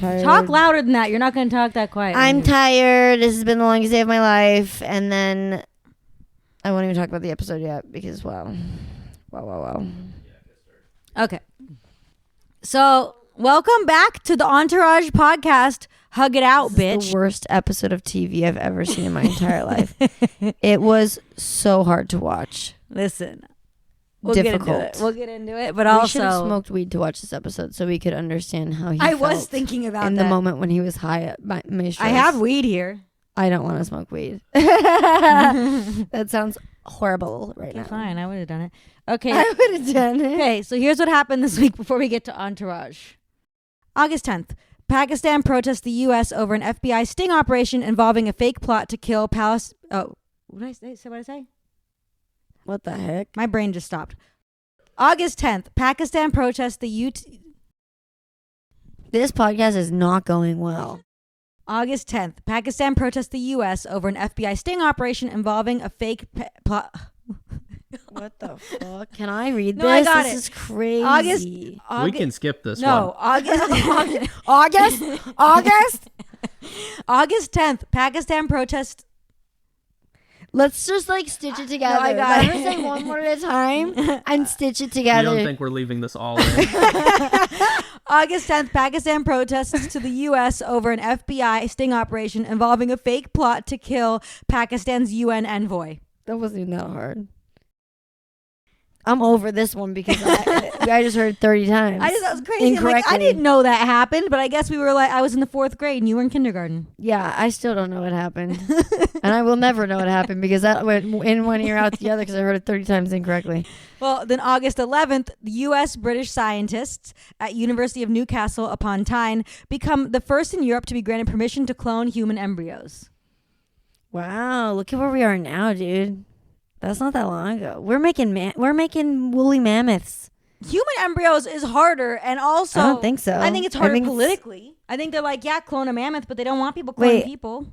tired. Talk louder than that. You're not going to talk that quiet. I'm tired. This has been the longest day of my life. And then I won't even talk about the episode yet because, wow. Okay. So, welcome back to the Entourage podcast. Hug it out, This bitch. is the worst episode of TV I've ever seen in my entire life. It was so hard to watch. Listen. Difficult. We'll get into it. But We should have also, smoked weed to watch this episode so we could understand how he I felt was thinking about in that. the moment when he was high at my I have weed here. I don't want to smoke weed. That sounds horrible right now. Fine. I would have done it. Okay. I would have done it. Okay, so here's what happened this week before we get to Entourage. August 10th, Pakistan protests the U.S. over an FBI sting operation involving a fake plot to kill what did I say? What the heck? My brain just stopped. August 10th, Pakistan protests the This podcast is not going well. August 10th, Pakistan protests the U.S. over an FBI sting operation involving a fake plot. What the fuck? Can I read No, this? I got this it. is crazy. We can skip this one. No, August 10th, Pakistan protests. Let's just stitch it together. No, I got Let it. us say one more at a time and stitch it You together. don't think we're leaving this all in? August 10th, Pakistan protests to the U.S. over an FBI sting operation involving a fake plot to kill Pakistan's UN envoy. That wasn't even that hard. I'm over this one because I just heard 30 times. That was crazy. Incorrectly. I didn't know that happened, but I guess I was in the 4th grade and you were in kindergarten. Yeah, I still don't know what happened. And I will never know what happened because that went in one ear out the other because I heard it 30 times incorrectly. Well, then August 11th, the U.S. British scientists at University of Newcastle upon Tyne become the first in Europe to be granted permission to clone human embryos. Wow, look at where we are now, dude. That's not that long ago. We're making woolly mammoths. Human embryos is harder, and also I don't think so. I think it's harder politically. I think they're like, yeah, clone a mammoth, but they don't want people cloning people.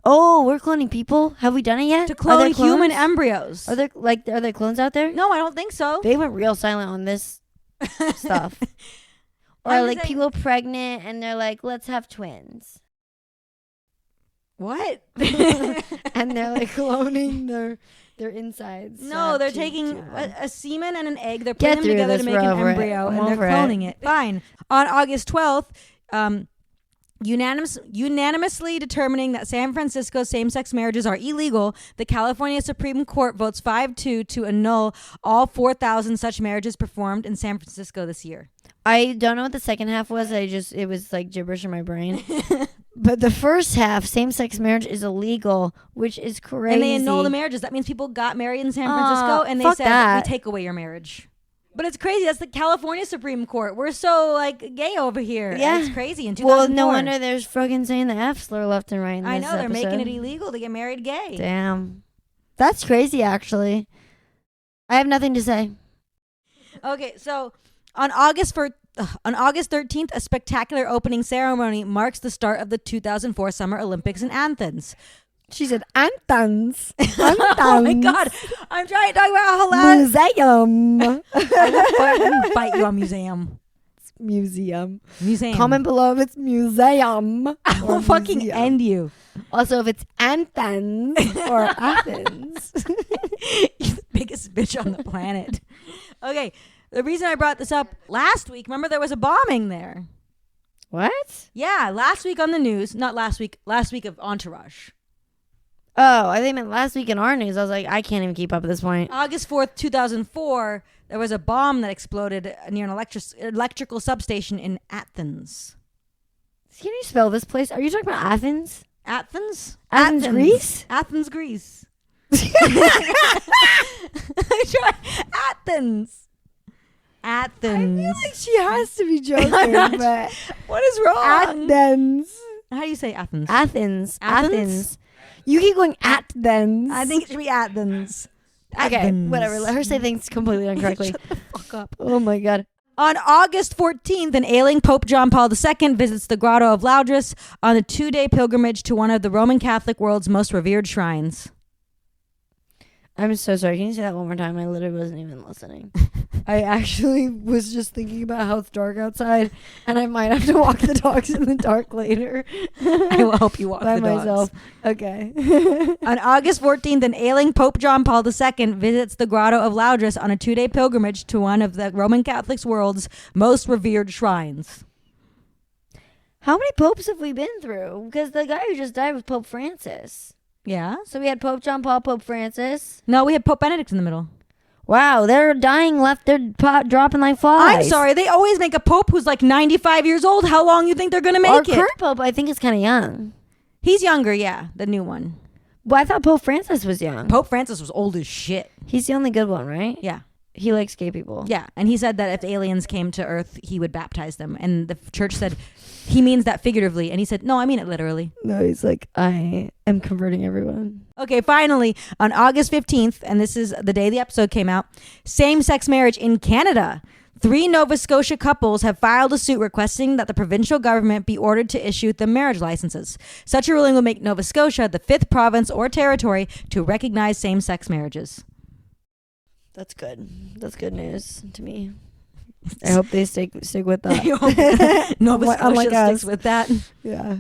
Oh, we're cloning people? Have we done it yet? To clone human embryos. Are there clones out there? No, I don't think so. They went real silent on this stuff. Or people pregnant and they're like, let's have twins. What? And they're cloning their insides. No, they're taking a semen and an egg. They're putting them together to make an embryo, and they're cloning it. Fine. On August 12th, unanimously determining that San Francisco same-sex marriages are illegal, the California Supreme Court votes 5-2 to annul all 4,000 such marriages performed in San Francisco this year. I don't know what the second half was. It was gibberish in my brain. But the first half, same-sex marriage is illegal, which is crazy. And they annul the marriages. That means people got married in San Francisco, and they said, we take away your marriage. But it's crazy. That's the California Supreme Court. We're so gay over here. Yeah. It's crazy. In 2004. Well, no wonder there's fucking saying the F slur left and right in I this know. They're episode. making it illegal to get married gay. Damn. That's crazy, actually. I have nothing to say. Okay, so on August 13th, a spectacular opening ceremony marks the start of the 2004 Summer Olympics in Athens. She said, Athens. Oh my God. I'm trying to talk about how loud. Museum. I will fucking fight you on museum. It's museum. Museum. Comment below if it's museum. I will fucking museum. end you. Also, if it's Athens or Athens. You're the biggest bitch on the planet. Okay. The reason I brought this up last week, remember there was a bombing there. What? Yeah, last week on the news. Not last week of Entourage. Oh, I think meant last week in our news. I was like, I can't even keep up at this point. August 4th, 2004, there was a bomb that exploded near an electrical substation in Athens. Can you spell this place? Are you talking about Athens? Athens? Athens, Greece? Athens, Greece. Athens. I feel like she has to be joking. But what is wrong? Athens. How do you say Athens? Athens. You keep going Athens. I think it should be Athens. Okay, whatever. Let her say things completely incorrectly. Shut the fuck up. Oh my God. On August 14th, an ailing Pope John Paul II visits the Grotto of Loudris on a 2-day pilgrimage to one of the Roman Catholic world's most revered shrines. I'm so sorry. Can you say that one more time? I literally wasn't even listening. I actually was just thinking about how it's dark outside, and I might have to walk the dogs in the dark later. I will help you walk by the dogs. myself. Okay. On August 14th, an ailing Pope John Paul II visits the Grotto of Loudris on a 2-day pilgrimage to one of the Roman Catholic world's most revered shrines. How many popes have we been through? Because the guy who just died was Pope Francis. Yeah? So we had Pope John Paul, Pope Francis. No, we had Pope Benedict in the middle. Wow, they're dying left. They're dropping like flies. I'm sorry. They always make a pope who's like 95 years old. How long you think they're going to make Our it? current pope, I think, is kind of young. He's younger, yeah. The new one. Well, I thought Pope Francis was young. Pope Francis was old as shit. He's the only good one, right? Yeah. He likes gay people. Yeah. And he said that if aliens came to Earth, he would baptize them. And the church said he means that figuratively. And he said, no, I mean it literally. No, he's like, I am converting everyone. Okay, finally, on August 15th, and this is the day the episode came out, same-sex marriage in Canada. 3 Nova Scotia couples have filed a suit requesting that the provincial government be ordered to issue them marriage licenses. Such a ruling will make Nova Scotia the 5th province or territory to recognize same-sex marriages. That's good. That's good news to me. I hope they stick with that. Nova Scotia Unlike sticks us. with that. Yeah.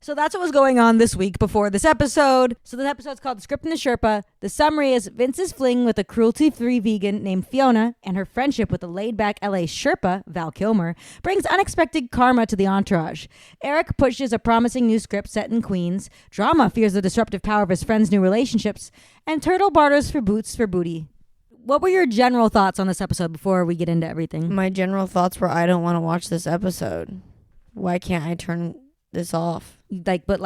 So that's what was going on this week before this episode. So this episode's called Script and The Sherpa. The summary is Vince's fling with a cruelty-free vegan named Fiona and her friendship with a laid-back LA Sherpa, Val Kilmer, brings unexpected karma to the entourage. Eric pushes a promising new script set in Queens. Drama fears the disruptive power of his friends' new relationships. And Turtle barters for boots for booty. What were your general thoughts on this episode before we get into everything? My general thoughts were, I don't want to watch this episode. Why can't I turn this off? But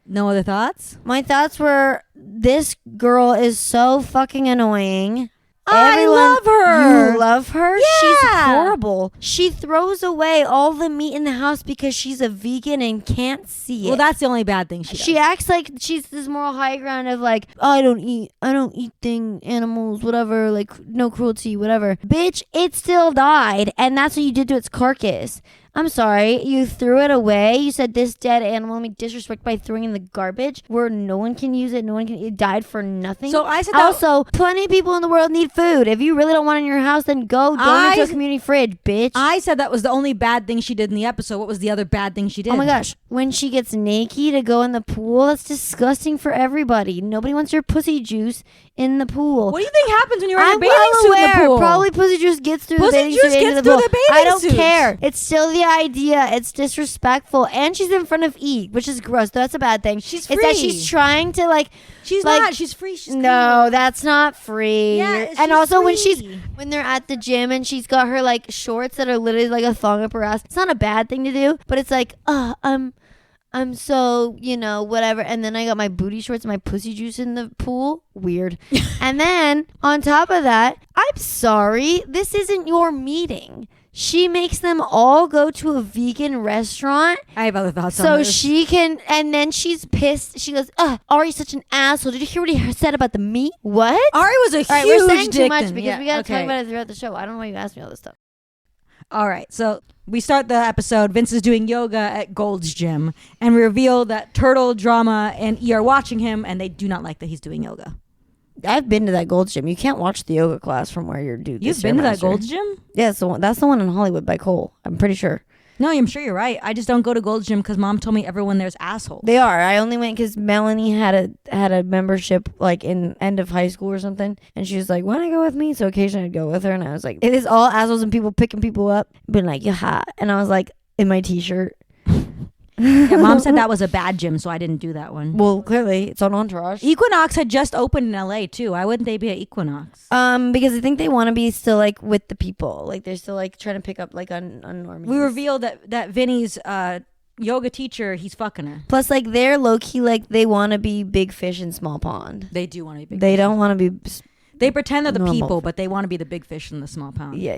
no other thoughts? My thoughts were, this girl is so fucking annoying. I love her. You love her? Yeah. She's horrible. She throws away all the meat in the house because she's a vegan and can't see it. Well, that's the only bad thing she does. She acts like she's this moral high ground of like, oh, I don't eat animals, whatever, like no cruelty, whatever. Bitch, it still died, and that's what you did to its carcass. I'm sorry, you threw it away. You said this dead animal made disrespect by throwing in the garbage where no one can use it. It died for nothing. So I said also, plenty of people in the world need food. If you really don't want it in your house, then go donate to a community fridge, bitch. I said that was the only bad thing she did in the episode. What was the other bad thing she did? Oh my gosh. When she gets naked to go in the pool, that's disgusting for everybody. Nobody wants your pussy juice in the pool. What do you think happens when you're in a I'm bathing well suit aware. in the pool? Probably pussy juice gets through Pussy the bathing juice suit into gets the through pool. the bathing I don't suit. care. It's still the idea. It's disrespectful. And she's in front of E, which is gross. That's a bad thing. She's It's that free. she's trying to like... She's like, not. She's free. She's no, cool. that's not free. Yeah, and also when free. when they're at the gym and she's got her like shorts that are literally like a thong up her ass. It's not a bad thing to do, but it's like, I'm so, whatever. And then I got my booty shorts and my pussy juice in the pool. Weird. And then on top of that, I'm sorry, this isn't your meeting. She makes them all go to a vegan restaurant. I have other thoughts on So this. she can, and then she's pissed. She goes, Ari's such an asshole. Did you hear what he said about the meat? What? Ari was a All right, huge we're saying too dick much then. because Yeah, we got to okay. talk about it throughout the show. I don't know why you asked me all this stuff. All right, so we start the episode. Vince is doing yoga at Gold's gym, and we reveal that Turtle, Drama, and E are watching him, and they do not like that he's doing yoga. I've been to that Gold's gym. You can't watch the yoga class from where you're doing. You've been to that Gold's gym? Yeah, that's the one in Hollywood by Cole. I'm pretty sure. No, I'm sure you're right. I just don't go to Gold's gym because Mom told me everyone there's assholes. They are. I only went because Melanie had a membership like in end of high school or something, and she was like, "Want to go with me?" So occasionally I'd go with her, and I was like, "It is all assholes and people picking people up, being like, you're hot," and I was like, in my t-shirt. Yeah, Mom said that was a bad gym, so I didn't do that one. Well, clearly it's on Entourage. Equinox had just opened in LA too. Why wouldn't they be at Equinox? Because I think they want to be still like with the people, like they're still like trying to pick up like on normies. We revealed that Vinny's yoga teacher, he's fucking her. Plus, like they're low key, like they want to be big fish in small pond. They do want to be big. They don't want to be. They pretend they're the normal. people, but they want to be the big fish in the small pond. Yeah.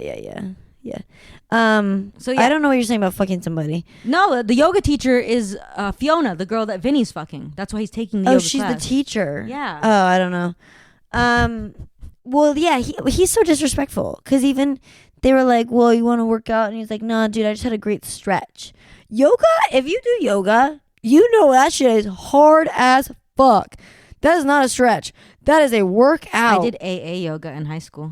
So yeah. I don't know what you're saying about fucking somebody. No, the yoga teacher is Fiona, the girl that Vinny's fucking. That's why he's taking the yoga She's class. the teacher. Yeah. Oh, I don't know. Well, yeah, he's so disrespectful because even they were like, "Well, you want to work out?" And he's like, "Nah, dude, I just had a great stretch." Yoga? If you do yoga, you know that shit is hard as fuck. That is not a stretch. That is a workout. I did AA yoga in high school.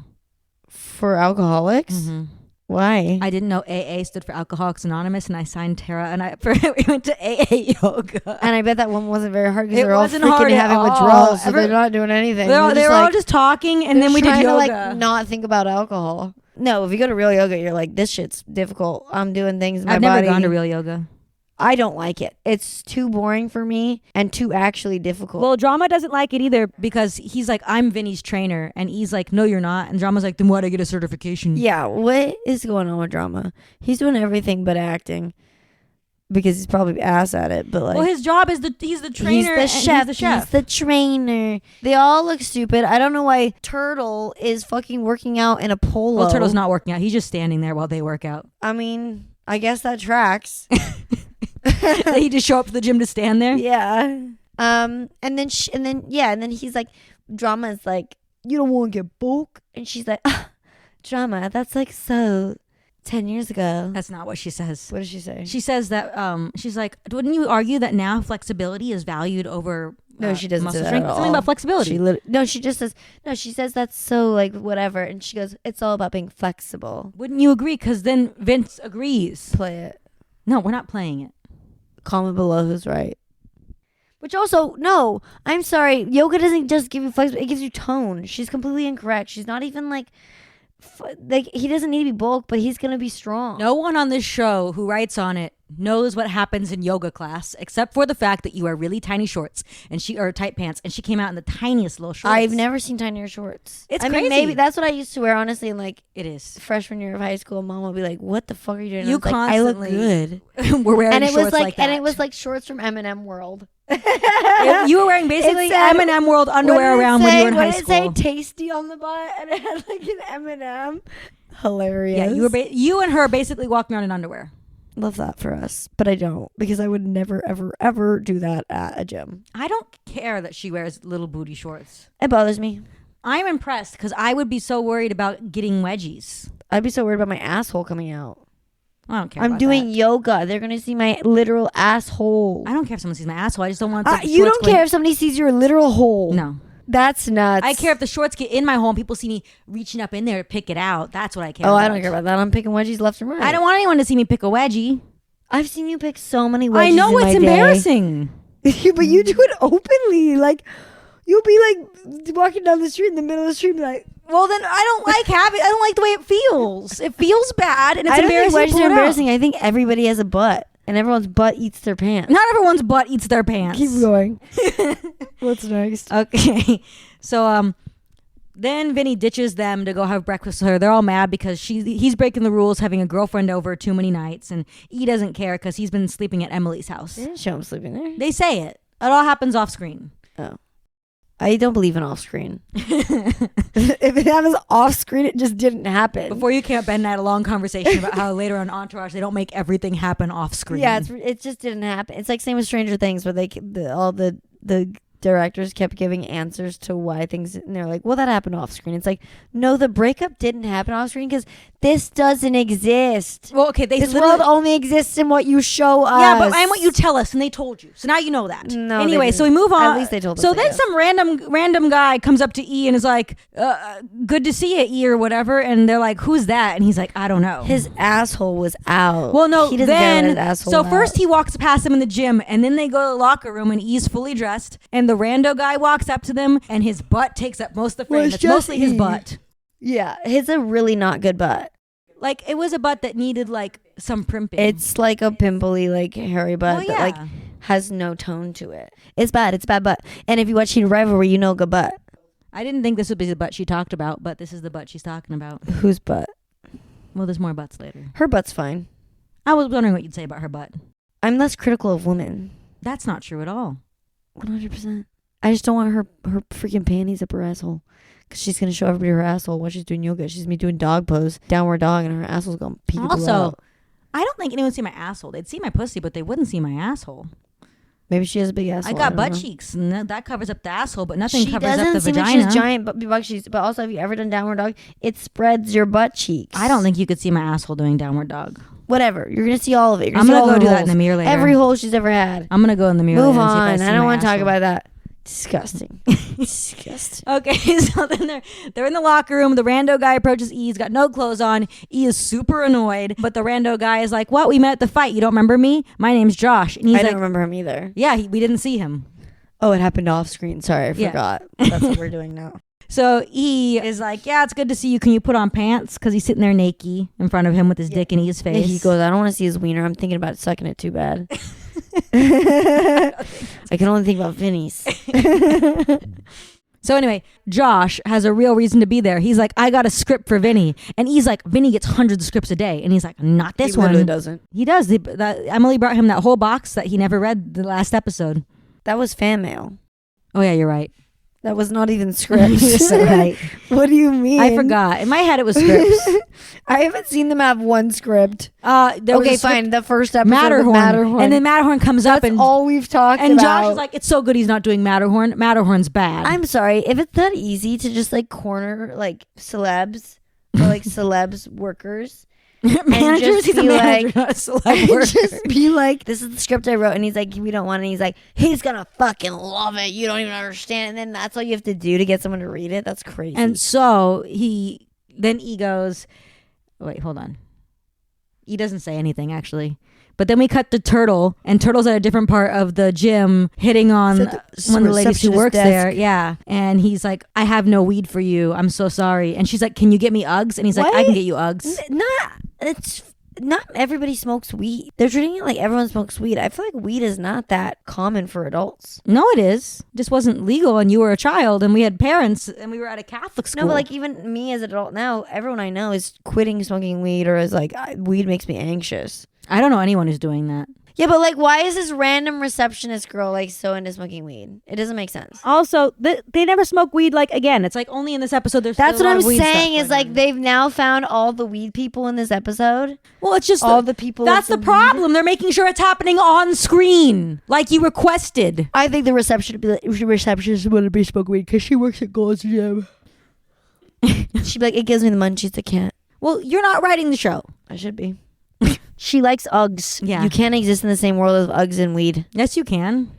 For alcoholics? Mm-hmm. Why? I didn't know AA stood for Alcoholics Anonymous, and I signed Tara, and we went to AA yoga. And I bet that one wasn't very hard because It they're all wasn't freaking hard at having all. withdrawals, so they're not doing anything. They were all just talking, and then we did trying yoga. to like not think about alcohol. No, if you go to real yoga, you're like, this shit's difficult. I'm doing things in my I've body. never gone to real yoga. I don't like it. It's too boring for me and too actually difficult. Well, Drama doesn't like it either because he's like, I'm Vinny's trainer, and he's like, no, you're not. And Drama's like, then why'd I get a certification? yeah, what is going on with Drama? He's doing everything but acting because he's probably ass at it. But like, Well, his job is he's the trainer. he's the and chef. He's the chef. He's the trainer. They all look stupid. I don't know why Turtle is fucking working out in a polo. Well, Turtle's not working out. He's just standing there while they work out. I mean, I guess that tracks. He just show up to the gym to stand there. Yeah. And then he's like, Drama is like, you don't want to get bulk, and she's like, Drama, that's like so 10 years ago. That's not what she says. What does she say? She says that she's like, wouldn't you argue that now flexibility is valued over No, she doesn't muscle say that strength? at Something all. about flexibility. She says that's so like whatever, and she goes, it's all about being flexible. Wouldn't you agree? Because then Vince agrees. Play it. No, we're not playing it. Comment below who's right. Which also, no, I'm sorry. Yoga doesn't just give you flexibility. It gives you tone. She's completely incorrect. She's not even like he doesn't need to be bulk, but he's going to be strong. No one on this show who writes on it knows what happens in yoga class, except for the fact that you wear really tiny shorts or tight pants, and she came out in the tiniest little shorts. I've never seen tinier shorts. It's I crazy. mean, maybe that's what I used to wear, honestly, in like It is. freshman year of high school. Mom would be like, what the fuck are you doing? You And I was like, constantly I look good. We're wearing And it shorts was like, that. and it was like shorts from M&M World. You were wearing basically It said- M&M World underwear around when you were in high school. What did it say? Tasty on the butt, and it had like an M&M. Hilarious. Yeah, you and her basically walking around in underwear. Love that for us, but I don't, because I would never, ever, ever do that at a gym. I don't care that she wears little booty shorts. It bothers me. I'm impressed because I would be so worried about getting wedgies. I'd be so worried about my asshole coming out. I don't care. I'm about doing that. yoga. They're gonna see my literal asshole. I don't care if someone sees my asshole. I just don't want. You don't care if somebody sees your literal hole. No. That's nuts. I care if the shorts get in my hole and people see me reaching up in there to pick it out. That's what I care Oh, about. I don't care about that. I'm picking wedgies left and right. I don't want anyone to see me pick a wedgie. I've seen you pick so many wedgies. I know in it's my day. embarrassing. But you do it openly. Like, you'll be like walking down the street in the middle of the street, and be like, Well, then I don't like having. I don't like the way it feels. It feels bad, and it's I don't think embarrassing. wedges to are pull it out. embarrassing. I think everybody has a butt, and everyone's butt eats their pants. Not everyone's butt eats their pants. Keep going. What's next? Okay, so then Vinny ditches them to go have breakfast with her. They're all mad because he's breaking the rules, having a girlfriend over too many nights, and he doesn't care because he's been sleeping at Emily's house. They didn't show him sleeping there. They say it. It all happens off screen. Oh. I don't believe in off screen. If it happens off screen, it just didn't happen. Before you came up, Ben and I had a long conversation about how later on Entourage they don't make everything happen off screen. Yeah, it just didn't happen. It's like same with Stranger Things, where all the directors kept giving answers to why things, and they're like, well, that happened off screen. It's like, no, the breakup didn't happen off screen because this doesn't exist. Well, okay, This world only exists in what you show us. Yeah, but and what you tell us, and they told you. So now you know that. No, anyway, they so we move on. At least they told us. So I then guess. some random guy comes up to E and is like, good to see you, E, or whatever. And they're like, who's that? And he's like, I don't know. His asshole was out. Well, no, he doesn't care when his then, asshole so out. first he walks past them in the gym, and then they go to the locker room, and E's fully dressed, and the rando guy walks up to them, and his butt takes up most of the frame. Well, It's it's just mostly his E. butt. Yeah, it's a really not good butt. Like, it was a butt that needed, like, some primping. It's like a pimply, like hairy butt Well, that like yeah. has no tone to it. It's bad. It's bad butt. And if you watch Cheating Rivalry, you know good butt. I didn't think this would be the butt she talked about, but this is the butt she's talking about. Whose butt? Well, there's more butts later. Her butt's fine. I was wondering what you'd say about her butt. I'm less critical of women. That's not true at all. 100%. I just don't want her freaking panties up her asshole. Because she's going to show everybody her asshole while she's doing yoga. She's going to be doing dog pose, downward dog, and her asshole's going to peek Also, out. I don't think anyone would see my asshole. They'd see my pussy, but they wouldn't see my asshole. Maybe she has a big asshole. I got don't butt know. cheeks, and that covers up the asshole, but nothing She covers up doesn't the seem like she vagina. has giant butt cheeks. But also, have you ever done downward dog? It spreads your butt cheeks. I don't think you could see my asshole doing downward dog. Whatever. You're going to see all of it. You're I'm gonna gonna see all go her do that in holes. the mirror later. Every hole she's ever had. I'm gonna go in the mirror. Move later and see if on. see I don't my want to talk asshole. about that. Disgusting. Disgusting. Okay, so then they're in the locker room. The rando guy approaches E. He's got no clothes on. E is super annoyed, but the rando guy is like, "What? We met at the fight. You don't remember me? My name's Josh." And he's I like, don't remember him either. "Yeah, we didn't see him." Oh, it happened off screen. Sorry, I Yeah. forgot. That's what we're doing now. So E is like, "Yeah, it's good to see you. Can you put on pants?" Because he's sitting there naked in front of him with his dick in E's face. Yeah, he goes, I don't want to see his wiener. I'm thinking about sucking it too bad. I can only think about Vinny's. So anyway, Josh has a real reason to be there. He's like, "I got a script for Vinny." And he's like, "Vinny gets hundreds of scripts a day." And he's like, "Not this He one." literally doesn't. He does. Emily brought him that whole box that he never read the last episode. That was fan mail. Oh yeah, you're right. That was not even scripts. You're so right. What do you mean? I forgot. In my head, it was scripts. I haven't seen them have one script. There was Okay, a script, fine. The first episode Matterhorn. with Matterhorn. And then Matterhorn comes up That's and all we've talked and about. Josh is like, "It's so good he's not doing Matterhorn. Matterhorn's bad." I'm sorry. If it's that easy to just like corner like celebs or like celebs workers. Managers, just he's a be manager, like- not a celeb And worker. just be like, this is the script I wrote, and he's like, we don't want it. And he's like, he's gonna fucking love it. You don't even understand. And then that's all you have to do to get someone to read it. That's crazy. And so E goes, wait, hold on. E doesn't say anything actually. But then we cut to Turtle, and Turtle's at a different part of the gym hitting on It's at the one of the ladies who receptionist works desk. there. Yeah. And he's like, "I have no weed for you. I'm so sorry." And she's like, "Can you get me Uggs?" And he's like, "I What? can get you Uggs." Not everybody smokes weed. They're treating it like everyone smokes weed. I feel like weed is not that common for adults. No, it is. Just wasn't legal, and you were a child, and we had parents, and we were at a Catholic school. No, but like even me as an adult now, everyone I know is quitting smoking weed or is like, weed makes me anxious. I don't know anyone who's doing that. Yeah, but like, why is this random receptionist girl like so into smoking weed? It doesn't make sense. Also, they never smoke weed. Like again, it's like only in this episode. There's That's still a what lot I'm of weed saying stuff is going like on. they've now found all the weed people in this episode. Well, it's just All the people. That's the with problem. They're making sure it's happening on screen, like you requested. I think the receptionist would be smoke weed because she works at Gold's Gym. She'd be like, it gives me the munchies. I can't. Well, you're not writing the show. I should be. She likes Uggs. Yeah. You can't exist in the same world as Uggs and weed. Yes, you can.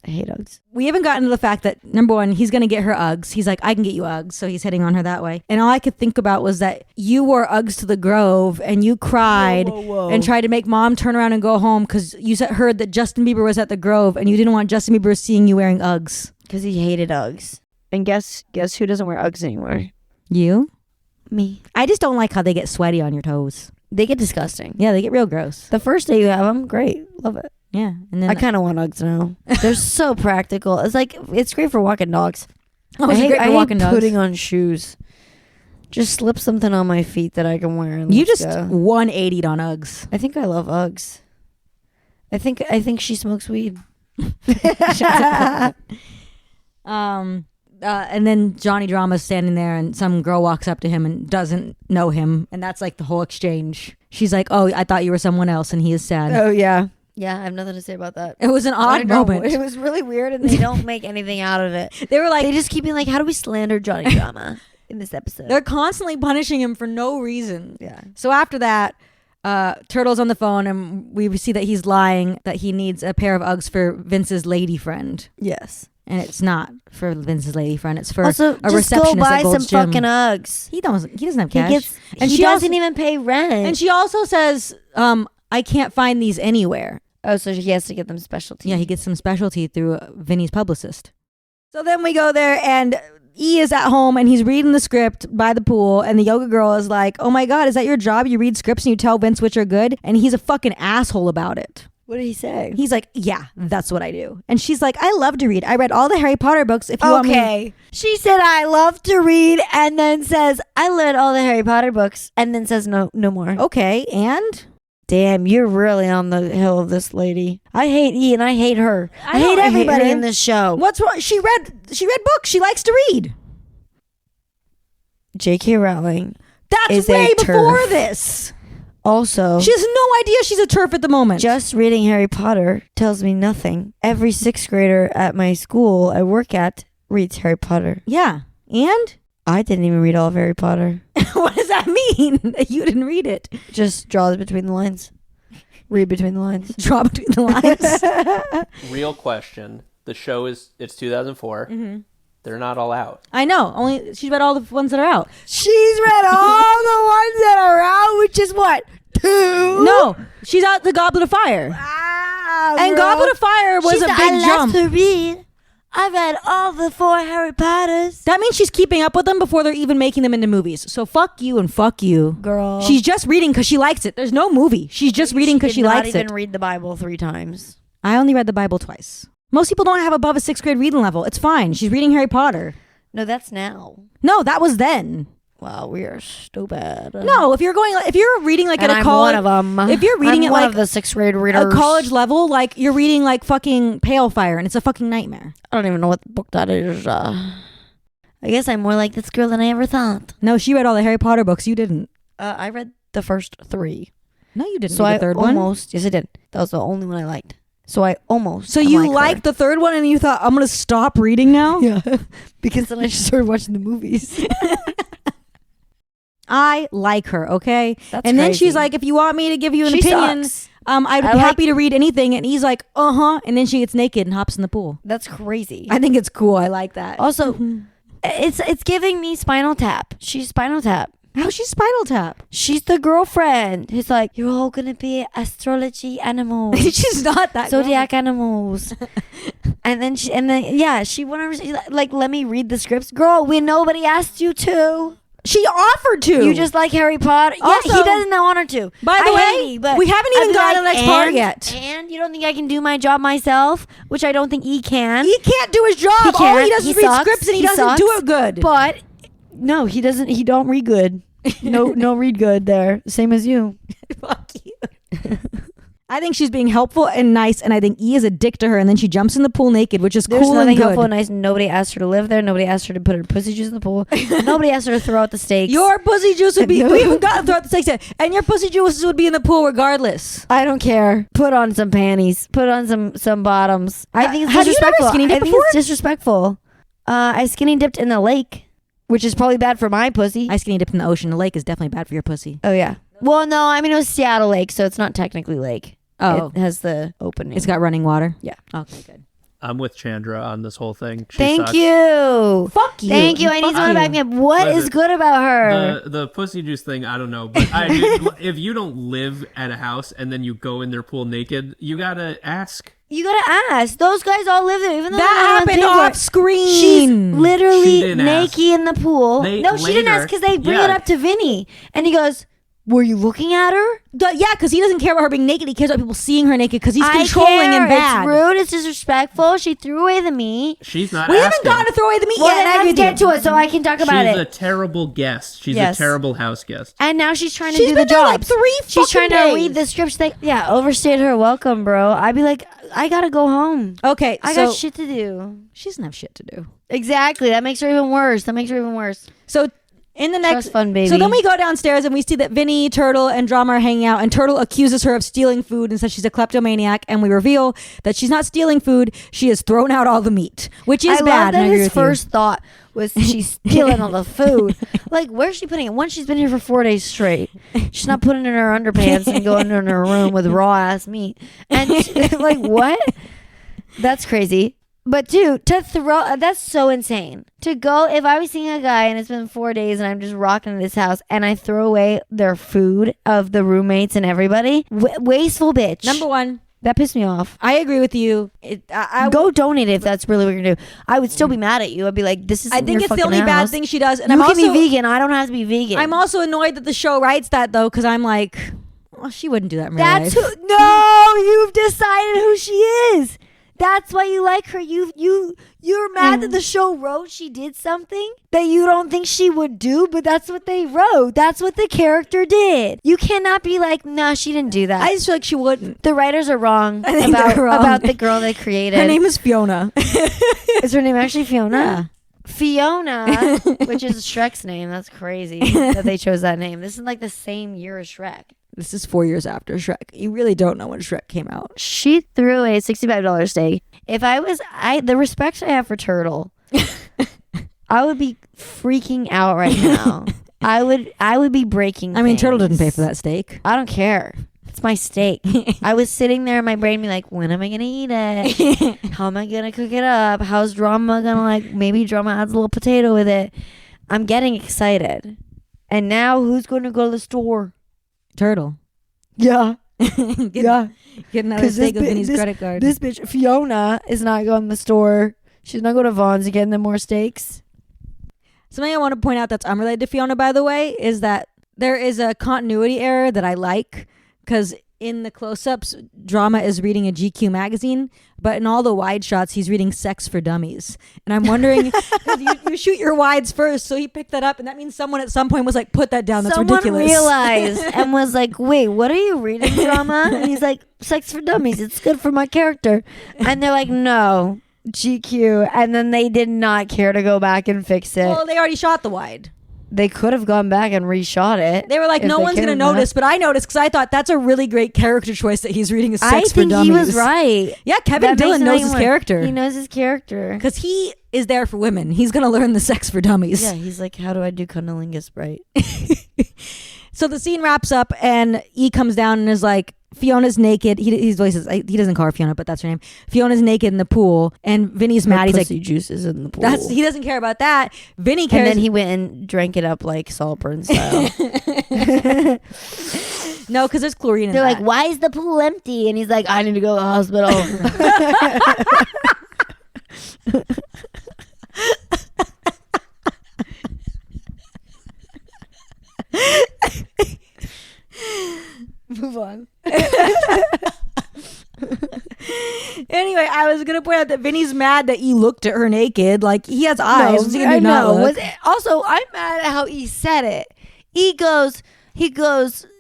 I hate Uggs. We haven't gotten to the fact that, number one, he's going to get her Uggs. He's like, "I can get you Uggs." So he's hitting on her that way. And all I could think about was that you wore Uggs to the Grove and you cried and tried to make mom turn around and go home because you heard that Justin Bieber was at the Grove and you didn't want Justin Bieber seeing you wearing Uggs. Because he hated Uggs. And guess who doesn't wear Uggs anymore? You? Me. I just don't like how they get sweaty on your toes. They get disgusting. Yeah, they get real gross. The first day you have them, great. Love it. Yeah. And then I kind of want Uggs now. They're so practical. It's like, it's great for walking dogs. Oh, it's I hate, great for I hate walking dogs. putting on shoes. Just slip something on my feet that I can wear. And You let's just go. 180'd on Uggs. I think I love Uggs. I think she smokes weed. And then Johnny Drama's standing there and some girl walks up to him and doesn't know him. And that's like the whole exchange. She's like, "Oh, I thought you were someone else," and he is sad. Oh, yeah. Yeah, I have nothing to say about that. It was an I odd don't know. moment. It was really weird, and they don't make anything out of it. They were like, They just keep being like, how do we slander Johnny Drama in this episode? they're constantly punishing him for no reason. Yeah. So after that, Turtle's on the phone and we see that he's lying that he needs a pair of Uggs for Vince's lady friend. Yes. And it's not for Vince's lady friend. It's for Also, a just go receptionist buy at some Gold's Gym. fucking Uggs. He doesn't have He cash. gets, And he she doesn't also- even pay rent. And she also says, "I can't find these anywhere." oh, so he has to get them specialty. Yeah, he gets some specialty through Vinny's publicist. So then we go there and E is at home and he's reading the script by the pool and the yoga girl is like, "Oh my God, is that your job? You read scripts and you tell Vince which are good?" And he's a fucking asshole about it. What did he say? He's like, "Yeah, that's what I do." And she's like, "I love to read. I read all the Harry Potter books. If you want me." Okay. She said, I love to read, and then says, I read all the Harry Potter books, and then says, no more. Okay, and? Damn, you're really on the hill of this lady. I hate E and I hate her. I hate know, I hate everybody her. in this show. What's wrong? She read books. She likes to read. J.K. Rowling. That's Is way a before turf. this. Also, She has no idea she's a turf at the moment. just reading Harry Potter tells me nothing. Every sixth grader at my school I work at reads Harry Potter. Yeah. And? I didn't even read all of Harry Potter. What does that mean? You didn't read it. Just draw between the lines. Read between the lines. Draw between the lines. Real question. The show it's 2004. Mm-hmm. They're not all out. I know. Only she's read all the ones that are out. She's read all the ones that are out, which is what? 2? No, she's out the Goblet of Fire. Wow, And girl. Goblet of Fire was She a said, big I jump. love to read. I read all the 4 Harry Potters. That means she's keeping up with them before they're even making them into movies. So fuck you and fuck you. Girl. She's just reading because she likes it. There's no movie. She's just reading because she likes She did not it. even read the Bible 3 times. I only read the Bible twice. Most people don't have above a 6th grade reading level. It's fine. She's reading Harry Potter. No, that's now. No, that was then. Wow, we are stupid. No, if you're reading like and at a I'm college, one of them. if you're reading I'm it one like of the 6th grade readers. a college level, like you're reading like fucking Pale Fire, and it's a fucking nightmare. I don't even know what book that is. I guess I'm more like this girl than I ever thought. No, she read all the Harry Potter books. You didn't. I read the first 3. No, you didn't. So read I the third one. almost. Yes, I did. That was the only one I liked. So I almost. So am you like liked her. the third one, and you thought I'm gonna stop reading now. Yeah, because then I just started watching the movies. I like her, okay? That's and then crazy. she's like, if you want me to give you an She opinion, sucks. I'd be I like- happy to read anything. And he's like, and then she gets naked and hops in the pool. That's crazy. I think it's cool. I like that. Also, Mhm. it's giving me Spinal Tap. She's Spinal Tap. How's she Spinal Tap? She's the girlfriend who's like, you're all gonna be astrology animals. She's not that Zodiac animals. and then she wanted to like, let me read the scripts. Girl, nobody asked you to. She offered to. You just like Harry Potter. Also- Yeah, he doesn't want her to. By the I way, hate it, but we haven't I'd even be gotten to the next part and- yet. And you don't think I can do my job myself, which I don't think he can. He can't do his job. He All can't. he does He is read sucks. scripts and he He doesn't do sucks. it good. But no, he doesn't. He don't read good. No read good there. Same as you. Fuck you. I think she's being helpful and nice, and I think E is a dick to her, and then she jumps in the pool naked, which is There's cool and nothing good. helpful and nice. Nobody asked her to live there. Nobody asked her to put her pussy juice in the pool. Nobody asked her to throw out the steaks. Your pussy juice would be. We haven't gotten throughout the sex yet, and your pussy juices would be in the pool regardless. I don't care. Put on some panties. Put on some bottoms. I think it's Have you never disrespectful. skinny I dipped think before? it's disrespectful. I skinny dipped in the lake, which is probably bad for my pussy. I skinny dipped in the ocean. The lake is definitely bad for your pussy. Oh yeah. Well, no. I mean, it was Seattle Lake, so it's not technically lake. Oh, It has the opening. it's got running water. Yeah. Okay, good. I'm with Chandra on this whole thing. She Thank sucks. you. Fuck you. Thank you. I need Fuck someone to you. back me up. What What is is it? good about her? The pussy juice thing, I don't know. But if you don't live at a house and then you go in their pool naked, you gotta ask. You gotta ask. Those guys all live there, even though That they're happened not on off She's screen. She literally didn't naked ask. in the pool. They- She didn't ask because they bring yeah. it up to Vinny, and he goes, "Were you looking at her?" Yeah, because he doesn't care about her being naked. He cares about people seeing her naked because he's I controlling care. and bad. It's rude. It's disrespectful. She threw away the meat. She's not We haven't asking. gotten to throw away the meat Well, yet. then and I let's agree get with you. to it so I can talk about She's a it. terrible guest. She's Yes. a terrible house guest. And now she's trying to She's do been the there like job. 3 She's trying fucking to read the days. scripts. Yeah, overstayed her welcome, bro. I'd be like, I gotta go home. Okay, I so got shit to do. she doesn't have shit to do. Exactly. That makes her even worse. So in the next Trust fund, baby. So then we go downstairs and we see that Vinny, Turtle, and Drama are hanging out, and Turtle accuses her of stealing food and says she's a kleptomaniac, and we reveal that she's not stealing food, she has thrown out all the meat, which is I bad. love and that I agree his with you. first thought was she's stealing all the food. Like, where's she putting it? One, she's been here for 4 days straight. She's not putting it in her underpants and going in her room with raw ass meat. And like, what? That's crazy. But dude, to throw, that's so insane. To go, if I was seeing a guy and it's been 4 days and I'm just rocking at his house and I throw away their food of the roommates and everybody, wasteful bitch. Number one, that pissed me off. I agree with you. I Go donate it if that's really what you're gonna do. I would still be mad at you. I'd be like, this is. I think your it's the fucking only bad house. thing she does, and You I'm can also be vegan. I don't have to be vegan. I'm also annoyed that the show writes that though, because I'm like, well, she wouldn't do that in real That's life. who. No, you've decided who she is. That's why you like her. You're mad that the show wrote she did something that you don't think she would do, but that's what they wrote. That's what the character did. You cannot be like, no, she didn't do that. I just feel like she wouldn't. The writers are wrong I think they're wrong. about the girl they created. Her name is Fiona. Is her name actually Fiona? Yeah. Fiona, which is Shrek's name. That's crazy that they chose that name. This is like the same year as Shrek. This is 4 years after Shrek. You really don't know when Shrek came out. She threw a $65 steak. If the respect I have for Turtle, I would be freaking out right now. I would be breaking. I mean, Turtle things. didn't pay for that steak. I don't care. It's my steak. I was sitting there in my brain being like, when am I going to eat it? How am I going to cook it up? How's Drama going to like, maybe Drama adds a little potato with it. I'm getting excited. And now who's going to go to the store? Turtle. Yeah. Get another steak of Vinny's credit card. This bitch, Fiona, is not going to the store. She's not going to Vaughn's and getting them more steaks. Something I want to point out that's unrelated to Fiona, by the way, is that there is a continuity error that I like, because in the close-ups, Drama is reading a GQ magazine, but in all the wide shots, he's reading Sex for Dummies. And I'm wondering, because you shoot your wides first, so he picked that up, and that means someone at some point was like, put that down, that's ridiculous. Someone realized and was like, wait, what are you reading, Drama? And he's like, Sex for Dummies, it's good for my character. And they're like, no, GQ. And then they did not care to go back and fix it. Well, they already shot the wide. They could have gone back and reshot it. They were like, no one's going to notice, but I noticed because I thought that's a really great character choice that he's reading a Sex for Dummies. I think he was right. Yeah, Kevin Dillon knows his character. He knows his character. Because he is there for women. He's going to learn the Sex for Dummies. Yeah, he's like, how do I do cunnilingus right? So the scene wraps up and E comes down and is like, Fiona's naked. He doesn't call her Fiona, but that's her name. Fiona's naked in the pool, and Vinny's mad. He's like, juice is in the pool. He doesn't care about that. Vinny cares. And then he went and drank it up like Saltburn style. No, because there's chlorine in They're that. like, why is the pool empty? And he's like, I need to go to the hospital. Move on. Anyway, I was gonna point out that Vinny's mad that E looked at her naked. Like, he has eyes. What's he gonna do not look? Also, I'm mad at how E said it. He goes,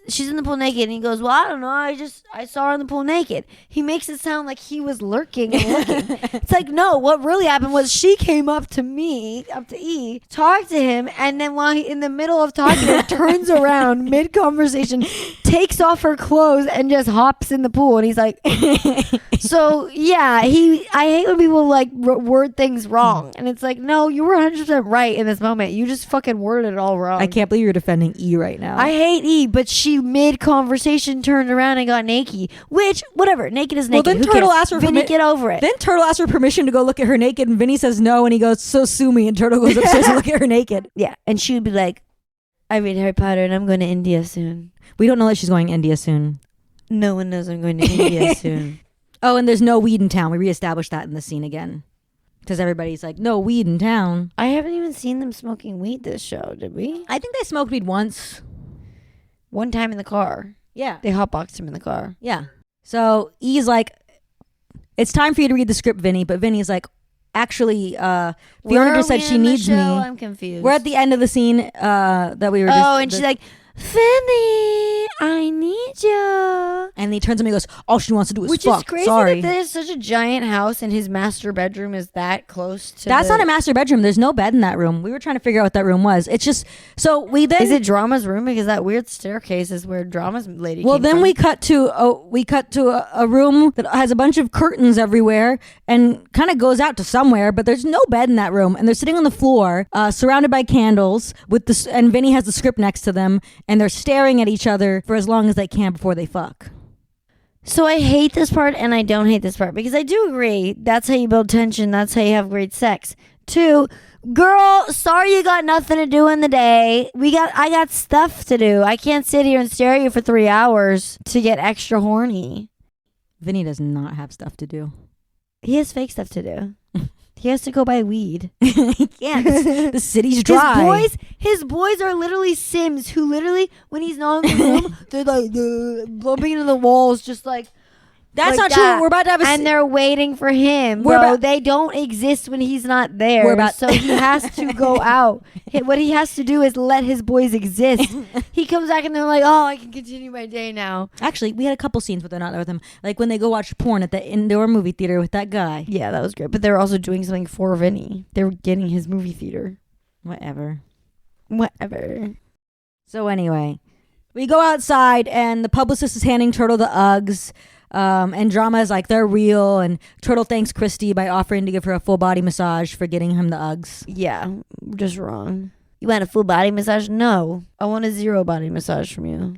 she's in the pool naked, and he goes, well, I don't know, I saw her in the pool naked. He makes it sound like he was lurking and looking. It's like, no, what really happened was she came up to E, talked to him, and then while he in the middle of talking to him, turns around mid-conversation, takes off her clothes, and just hops in the pool. And he's like, so yeah, I hate when people like word things wrong. And it's like, no, you were 100% right in this moment. You just fucking worded it all wrong. I can't believe you're defending E right now. I hate E, but she mid-conversation turned around and got naked. Which, whatever, naked is naked. Well, then Turtle asked her Vinny, get over it. Then Turtle asked her permission to go look at her naked, and Vinny says no, and he goes, so sue me, and Turtle goes upstairs to look at her naked. Yeah, and she would be like, I read Harry Potter and I'm going to India soon. We don't know that she's going to India soon. No one knows I'm going to India soon. Oh, and there's no weed in town. We reestablished that in the scene again. Because everybody's like, no weed in town. I haven't even seen them smoking weed this show, did we? I think they smoked weed once. One time in the car. Yeah. They hotboxed him in the car. Yeah. So E's like, it's time for you to read the script, Vinny. But Vinny's like, actually, Fiona just said she needs me. I'm confused. We're at the end of the scene that we were just... Oh, and she's like, Vinny, I need you. And he turns to me and goes, all she wants to do is Which fuck. is crazy Sorry. that there's such a giant house and his master bedroom is that close to That's not a master bedroom. There's no bed in that room. We were trying to figure out what that room was. It's just... So we then... Is it Drama's room? Because that weird staircase is where Drama's lady Well, came then from. we cut to a room that has a bunch of curtains everywhere and kind of goes out to somewhere, but there's no bed in that room. And they're sitting on the floor, surrounded by candles, and Vinny has the script next to them, and they're staring at each other for as long as they can before they fuck. So I hate this part and I don't hate this part because I do agree that's how you build tension. That's how you have great sex. 2, girl, sorry you got nothing to do in the day. I got stuff to do. I can't sit here and stare at you for 3 hours to get extra horny. Vinny does not have stuff to do. He has fake stuff to do. He has to go buy weed. He can't. The city's dry. His boys are literally Sims who literally, when he's not in the room, they're like bumping into the walls just like. That's like not that. true. We're about to have and they're waiting for him. They don't exist when he's not there. So he has to go out. What he has to do is let his boys exist. He comes back and they're like, oh, I can continue my day now. Actually, we had a couple scenes where they're not there with him. Like when they go watch porn at the indoor movie theater with that guy. Yeah, that was great. But they were also doing something for Vinny. They were getting his movie theater. Whatever. So anyway, we go outside and the publicist is handing Turtle the Uggs. And Drama is like, they're real, and Turtle thanks Christy by offering to give her a full body massage for getting him the Uggs. Yeah, just wrong. You want a full body massage? No, I want a 0 body massage from you.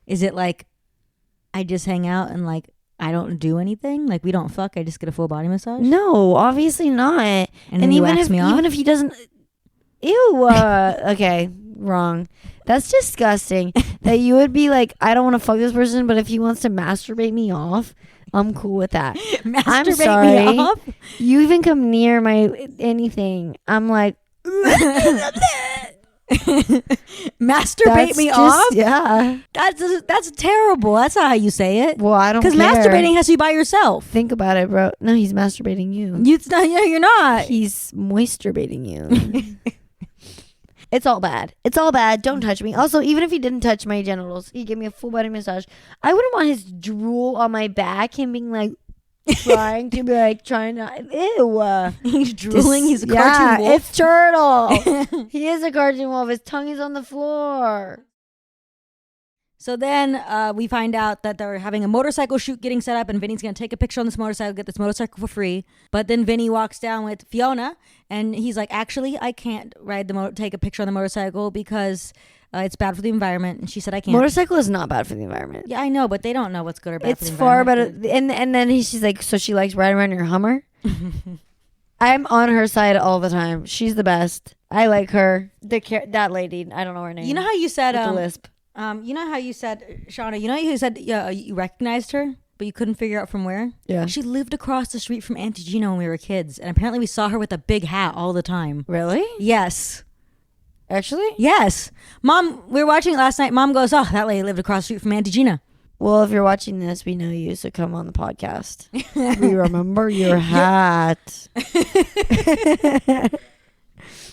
Is it like I just hang out and like I don't do anything. Like we don't fuck. I just get a full body massage. No, obviously not. And then you wax me off? Even if he doesn't, ew. Okay, wrong. That's disgusting. That you would be like, I don't want to fuck this person, but if he wants to masturbate me off, I'm cool with that. I'm Masturbate sorry. me off? You even come near my anything, I'm like, masturbate me off? Yeah. That's terrible. That's not how you say it. Well, I don't care. Because masturbating has to be by yourself. Think about it, bro. No, he's masturbating you. You're not. He's moisturbating you. It's all bad. It's all bad. Don't touch me. Also, even if he didn't touch my genitals, he gave me a full body massage. I wouldn't want his drool on my back. Him being like trying to. Ew. He's drooling. He's a cartoon wolf. It's Turtle. He is a cartoon wolf. His tongue is on the floor. So then we find out that they're having a motorcycle shoot getting set up, and Vinny's going to take a picture on this motorcycle, get this motorcycle for free. But then Vinny walks down with Fiona, and he's like, actually, I can't take a picture on the motorcycle because it's bad for the environment. And she said, I can't. Motorcycle is not bad for the environment. Yeah, I know, but they don't know what's good or bad It's for the far better. environment. And then she's like, so she likes riding around your Hummer? I'm on her side all the time. She's the best. I like her. That lady, I don't know her name. You know how you said... With the lisp. You know how you said, Shauna, you know how you said you recognized her, but you couldn't figure out from where? Yeah. She lived across the street from Auntie Gina when we were kids, and apparently we saw her with a big hat all the time. Really? Yes. Actually? Yes. Mom, we were watching it last night. Mom goes, oh, that lady lived across the street from Auntie Gina. Well, if you're watching this, we know you, so come on the podcast. We remember your hat.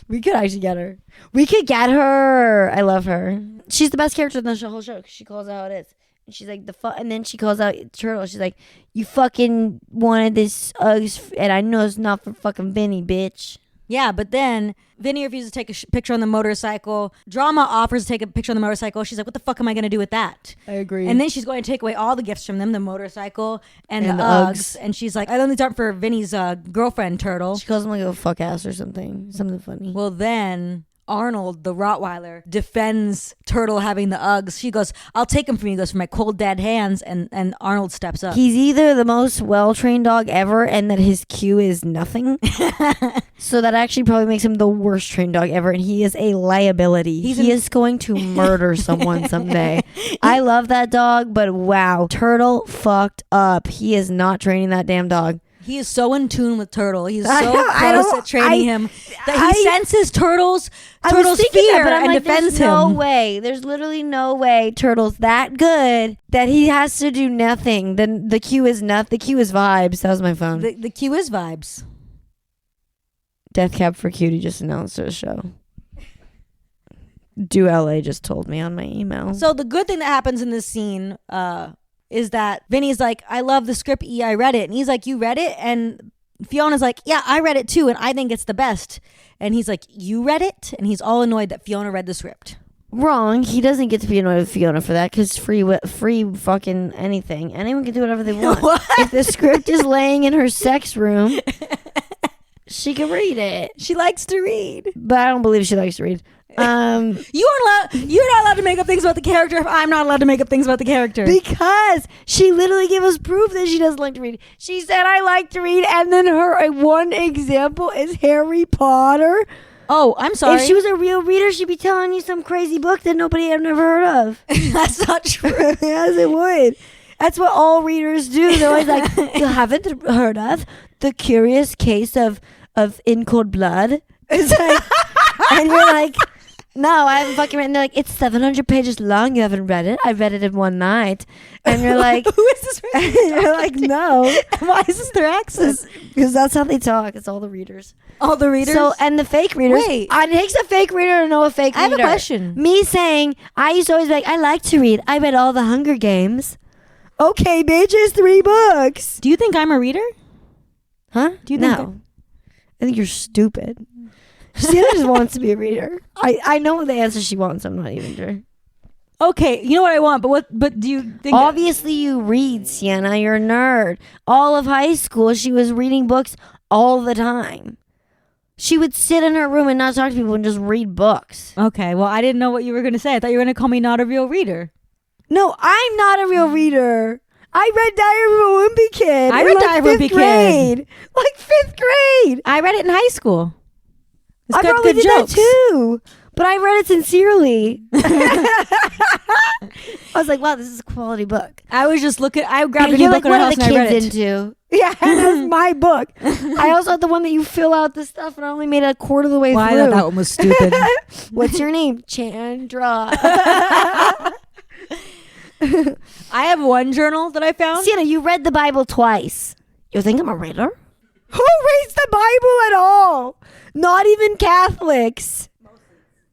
We could actually get her. We could get her. I love her. She's the best character in the whole show. 'Cause she calls out how it is. And she's like, and then she calls out Turtle. She's like, you fucking wanted this Uggs, and I know it's not for fucking Vinny, bitch. Yeah, but then Vinny refuses to take a picture on the motorcycle. Drama offers to take a picture on the motorcycle. She's like, what the fuck am I going to do with that? I agree. And then she's going to take away all the gifts from them, the motorcycle and the Uggs. Uggs. And she's like, I don't think it's for Vinny's girlfriend, Turtle. She calls him like a fuck ass or something. Something funny. Well, then Arnold, the Rottweiler, defends Turtle having the Uggs. She goes, I'll take them from you. He goes, for my cold dead hands. And Arnold steps up. He's either the most well-trained dog ever and that his Q is nothing. So that actually probably makes him the worst trained dog ever. And he is a liability. He is going to murder someone someday. I love that dog, but wow. Turtle fucked up. He is not training that damn dog. He is so in tune with Turtle. He's so I close at training him that he senses Turtle's that, fear but I'm and like, defends there's no him. way. There's literally no way Turtle's that good that he has to do nothing. Then the Q is nothing. The Q is vibes. That was my phone. The Q is vibes. Death Cab for Cutie just announced their show. Do LA just told me on my email. So the good thing that happens in this scene is that Vinny's like, I love the script, I read it. And he's like, you read it? And Fiona's like, yeah, I read it too, and I think it's the best. And he's like, you read it? And he's all annoyed that Fiona read the script. Wrong. He doesn't get to be annoyed with Fiona for that because free fucking anything. Anyone can do whatever they want. What? If the script is laying in her sex room, she can read it. She likes to read. But I don't believe she likes to read. You're not allowed to make up things about the character if I'm not allowed to make up things about the character. Because she literally gave us proof that she doesn't like to read. She said, I like to read, and then her one example is Harry Potter. Oh, I'm sorry. If she was a real reader, she'd be telling you some crazy book that nobody had never heard of. That's not true. Yes, it would. That's what all readers do. They're always like, you haven't heard of The Curious Case of In Cold Blood? It's like, and you're like, no, I haven't fucking read it. And they're like, it's 700 pages long. You haven't read it. I read it in one night. And you're like, who is this? You're like, no. Why is this their accent? Because that's how they talk. It's all the readers. All the readers? So, and the fake readers. Wait. It takes a fake reader to know a fake reader. I have a question. Me saying, I used to always be like, I like to read. I read all the Hunger Games. Okay, bitch, it's 3 books. Do you think I'm a reader? Huh? Do you think No. I think you're stupid. Siena just wants to be a reader. I know the answer she wants. I'm not even sure. Okay, you know what I want, but do you think Obviously you read, Siena. You're a nerd. All of high school, she was reading books all the time. She would sit in her room and not talk to people and just read books. Okay, well, I didn't know what you were going to say. I thought you were going to call me not a real reader. No, I'm not a real reader. I read Diary of a Wimpy Kid. I read Diary of a Wimpy Kid. Like 5th grade. I read it in high school. It's I got probably good did jokes. that too. But I read it sincerely. I was like, wow, this is a quality book. I was just looking. I grabbed a You're new like book in our one of house the and I read kids it. into. Yeah, that was my book. I also had the one that you fill out the stuff and I only made it a quarter of the way Well, I through. thought that one was stupid. What's your name? Chandra. I have one journal that I found. Siena, you read the Bible twice. You think I'm a reader? Who reads the Bible at all? Not even Catholics.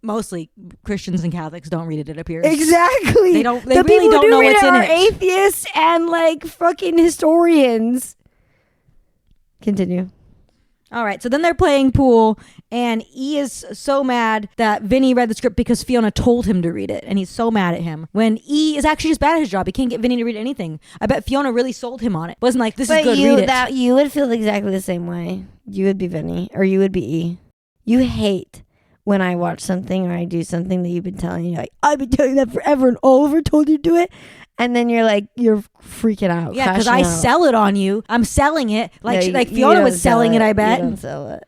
Mostly Christians and Catholics don't read it. It appears Exactly. They don't. They the really people don't who know read what's it in are it. atheists and like fucking historians. Continue. All right. So then they're playing pool, and E is so mad that Vinny read the script because Fiona told him to read it, and he's so mad at him. When E is actually just bad at his job, he can't get Vinny to read anything. I bet Fiona really sold him on it. Wasn't like, this is good. Read it. You would feel exactly the same way. You would be Vinny, or you would be E. You hate when I watch something or I do something that you've been telling me, like, I've been telling you that forever, and Oliver told you to do it. And then you're freaking out. Yeah, because crashing I out. sell it on you. I'm selling it like No, you Fiona don't was sell selling it. I bet. You don't sell it.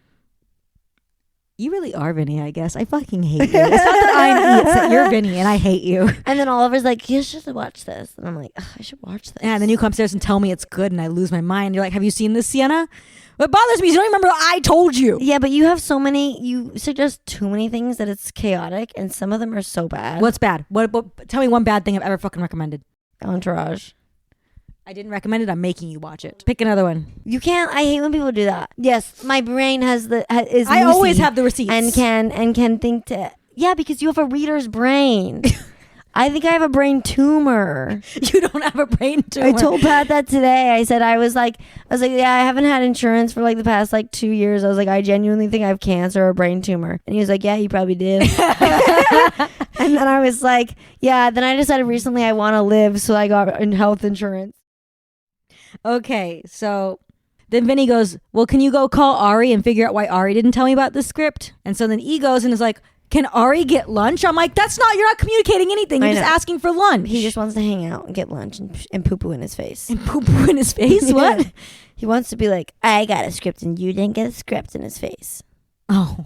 You really are Vinny, I guess. I fucking hate you. It's not that I'm E, it's that you're Vinny, and I hate you. And then Oliver's like, you should watch this. And I'm like, ugh, I should watch this. Yeah, and then you come upstairs and tell me it's good, and I lose my mind. You're like, have you seen this, Siena? What bothers me is you don't even remember I told you. Yeah, but you have so many, you suggest too many things that it's chaotic, and some of them are so bad. What's bad? What? Tell me one bad thing I've ever fucking recommended. Entourage. I didn't recommend it. I'm making you watch it. Pick another one. You can't. I hate when people do that. Yes, my brain is. I always loosey have the receipts. and can think to. Yeah, because you have a reader's brain. I think I have a brain tumor. You don't have a brain tumor. I told Pat that today. I said I was like, yeah, I haven't had insurance for like the past like 2 years. I was like, I genuinely think I have cancer or a brain tumor. And he was like, yeah, you probably do. And then I was like, yeah. Then I decided recently I want to live, so I got health insurance. Okay, so then Vinny goes, well, can you go call Ari and figure out why Ari didn't tell me about this script? And so then E goes and is like, can Ari get lunch? I'm like, you're not communicating anything. You're I just know. asking for lunch. He just wants to hang out and get lunch and poo-poo in his face. And poo-poo in his face? What? He wants to be like, I got a script and you didn't get a script in his face. Oh,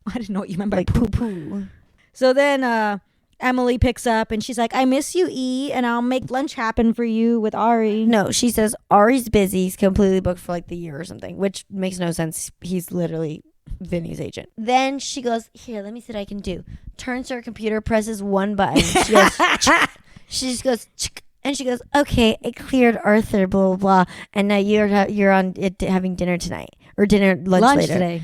I didn't know what you meant by Like poo-poo. So then Emily picks up and she's like, I miss you, E, and I'll make lunch happen for you with Ari. No, she says Ari's busy. He's completely booked for like the year or something, which makes no sense. He's literally Vinny's agent. Then she goes, here, let me see what I can do. Turns to her computer, presses one button. She goes, she just goes, and she goes, okay, it cleared Arthur, blah, blah, blah. And now you're on it having dinner tonight or lunch later. Today.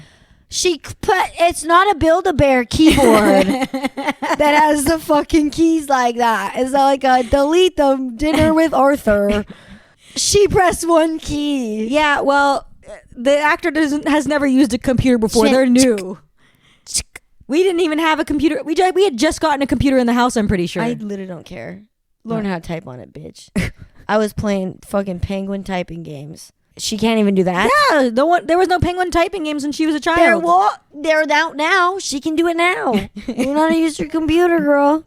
She put, it's not a Build-A-Bear keyboard that has the fucking keys like that. It's not like a delete the dinner with Arthur. She pressed one key. Yeah, well, the actor has never used a computer before. They're new. We didn't even have a computer. We had just gotten a computer in the house, I'm pretty sure. I literally don't care. Learn how to type on it, bitch. I was playing fucking penguin typing games. She can't even do that. Yeah, there was no penguin typing games when she was a child. They're out now. She can do it now. You know how to use your computer, girl.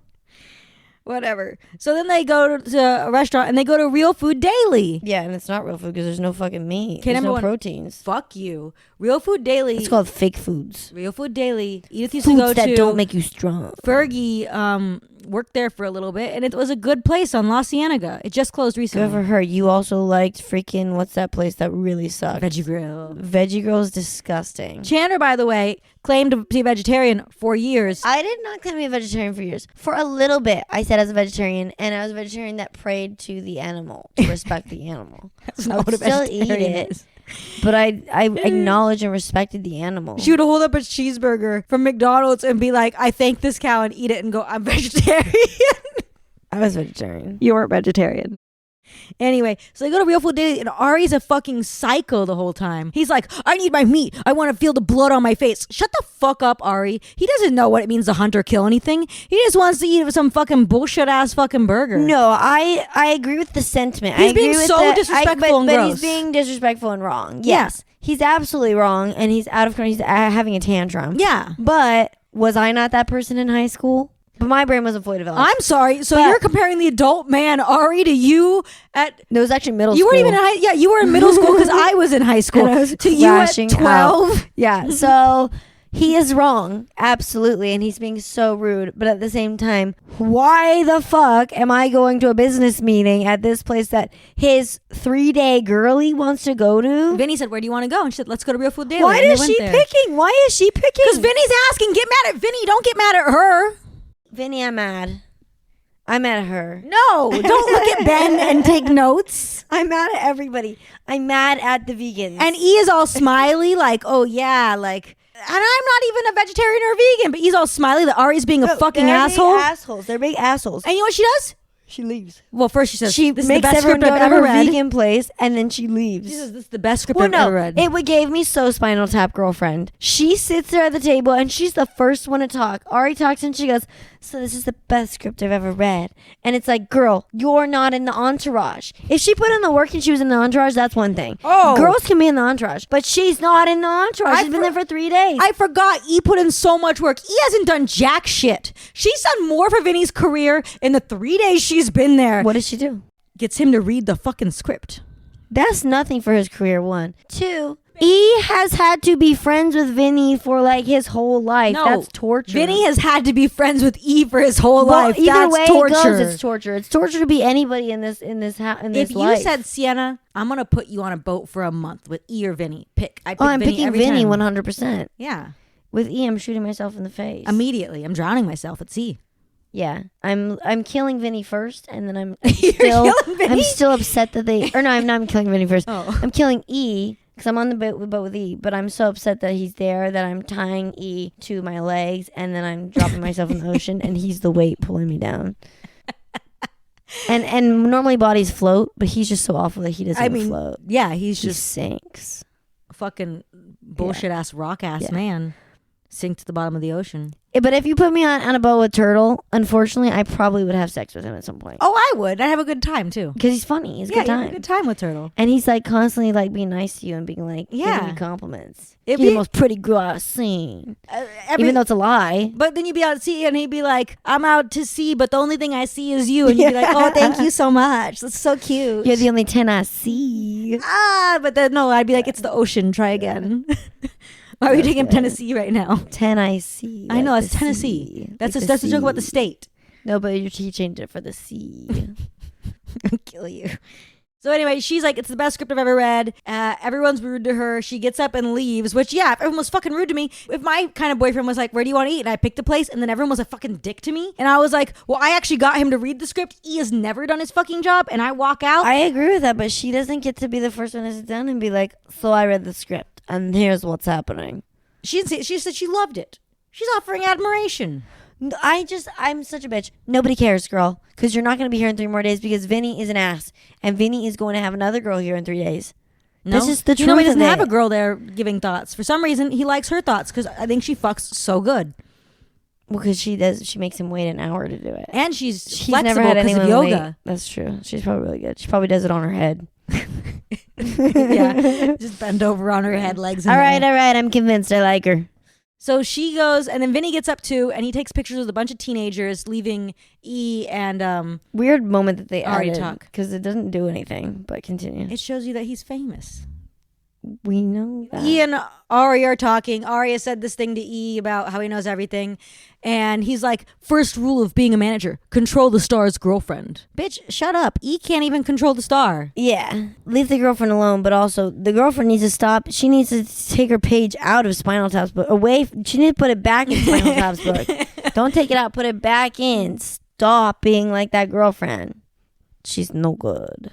Whatever. So then they go to a restaurant and they go to Real Food Daily. Yeah, and it's not real food because there's no fucking meat. Okay, There's no number one. proteins. Fuck you. Real Food Daily. It's called fake foods. Real Food Daily. Edith used to Foods go that to. don't make you strong. Fergie worked there for a little bit, and it was a good place on La Cienega. It just closed recently. Good for her. You also liked freaking, what's that place that really sucked? Veggie Grill. Veggie Girl's disgusting. Chandra, by the way, claimed to be a vegetarian for years. I did not claim to be a vegetarian for years. For a little bit, I said I was a vegetarian, and I was a vegetarian that prayed to the animal, to respect the animal. That's I not would what a still eat vegetarian it, is. but I acknowledged and respected the animal. She would hold up a cheeseburger from McDonald's and be like, I thank this cow, and eat it and go, I'm vegetarian. I was vegetarian. You weren't vegetarian. Anyway, so they go to Real Food Daily, and Ari's a fucking psycho the whole time. He's like, I need my meat. I want to feel the blood on my face. Shut the fuck up, Ari. He doesn't know what it means to hunt or kill anything. He just wants to eat some fucking bullshit ass fucking burger. No, I agree with the sentiment. He's I agree being with so disrespectful and but gross. he's being disrespectful and wrong. Yeah. Yes, he's absolutely wrong, and he's out of control. He's having a tantrum. Yeah. But was I not that person in high school? But my brain wasn't fully developed. I'm sorry. So But- you're comparing the adult man Ari to you at. It was actually middle You school. weren't even in high. Yeah, you were in middle school because I was in high school. And I was to you at crashing 12. Yeah, so he is wrong, absolutely, and he's being so rude. But at the same time, why the fuck am I going to a business meeting at this place that his 3-day girly wants to go to? Vinny said, "Where do you want to go?" And she said, "Let's go to Real Food Daily." Why And they is went she there. picking? Why is she picking? Because Vinny's asking. Get mad at Vinny. Don't get mad at her. Vinny, I'm mad. I'm mad at her. No, don't look at Ben and take notes. I'm mad at everybody. I'm mad at the vegans. And E is all smiley, like, "Oh yeah, like." And I'm not even a vegetarian or vegan, but he's all smiley that Ari's being a fucking they're asshole. Big assholes. They're big assholes. And you know what she does? She leaves. Well, first she says, She "This is the makes best everyone script go I've to ever her read." vegan place, and then she leaves. She says, "This is the best script Well, I've no, ever read." it gave me so Spinal Tap girlfriend. She sits there at the table and she's the first one to talk. Ari talks and she goes, "So this is the best script I've ever read." And it's like, girl, you're not in the entourage. If she put in the work and she was in the entourage, that's one thing. Oh. Girls can be in the entourage, but she's not in the entourage. She's been there for 3 days. I forgot E put in so much work. E hasn't done jack shit. She's done more for Vinny's career in the 3 days she's been there. What does she do? Gets him to read the fucking script. That's nothing for his career, 1. 2, E has had to be friends with Vinny for like his whole life. No, That's torture. Vinny has had to be friends with E for his whole Well, life. either That's way torture. it goes, it's torture. It's torture to be anybody in this If you life. said, "Siena, I'm gonna put you on a boat for a month with E or Vinny," pick. I pick "Oh, I'm Vinny picking every Vinny time. 100%." Yeah, With E, I'm shooting myself in the face. immediately. I'm drowning myself at sea. Yeah, I'm killing Vinny first, and then I'm You're still killing Vinny? I'm still upset that they. Or no, I'm killing Vinny first. Oh. I'm killing E because I'm on the boat with E, but I'm so upset that he's there that I'm tying E to my legs, and then I'm dropping myself in the ocean, and he's the weight pulling me down. And normally bodies float, but he's just so awful that he doesn't even float. Yeah, he's He just sinks. a fucking bullshit ass rock ass Yeah. man. Sink to the bottom of the ocean. But if you put me on a boat with Turtle, unfortunately, I probably would have sex with him at some point. Oh, I would. I'd have a good time too. Because he's funny. He's a Yeah, good you have time. a good time with Turtle. And he's like constantly like being nice to you and being like Yeah. giving you compliments. It'd You're be- the most pretty girl I've seen. Even though it's a lie. But then you'd be out at sea and he'd be like, "I'm out to sea, but the only thing I see is you." And you'd be like, "Oh, thank you so much. That's so cute." You're the only 10 I see. But then no, I'd be like, "It's the ocean. Try again." Why are we taking Tennessee right now? 10 I see. I know, like it's the Tennessee. sea. That's Like a, the that's a joke about the sea. state. No, but you're teaching it for the sea. I'll kill you. So anyway, she's like, "It's the best script I've ever read." Everyone's rude to her. She gets up and leaves, which, yeah, if everyone was fucking rude to me. If my kind of boyfriend was like, "Where do you want to eat?" and I picked a place, and then everyone was a fucking dick to me, and I was like, "Well, I actually got him to read the script. He has never done his fucking job," and I walk out. I agree with that, but she doesn't get to be the first one to sit down and be like, "So I read the script, and here's what's happening." She said she loved it. She's offering admiration. I'm such a bitch. Nobody cares, girl, because you're not going to be here in 3 more days because Vinny is an ass, and Vinny is going to have another girl here in 3 days. No, This is the you know, he truth of doesn't have it. a girl there giving thoughts. For some reason, he likes her thoughts because I think she fucks so good, Because she makes him wait an hour to do it. and she's She's flexible never had because of anyone yoga. wait. That's true. She's probably really good. She probably does it on her head. Yeah, just bend over on her head, legs. In All the right, air. I'm convinced. I like her. So she goes, and then Vinny gets up too, and he takes pictures with a bunch of teenagers, leaving E and Weird moment that they Already added talk. because it doesn't do anything. But continue. it shows you that he's famous. We know that. E and Ari are talking. Ari has said this thing to E about how he knows everything. And he's like, "First rule of being a manager, control the star's girlfriend." Bitch, shut up. E can't even control the star. Yeah, leave the girlfriend alone, but also the girlfriend needs to stop. She needs to take her page out of Spinal Tap's book. She needs to put it back in Spinal Tap's book. Don't take it out. Put it back in. Stop being like that girlfriend. She's no good.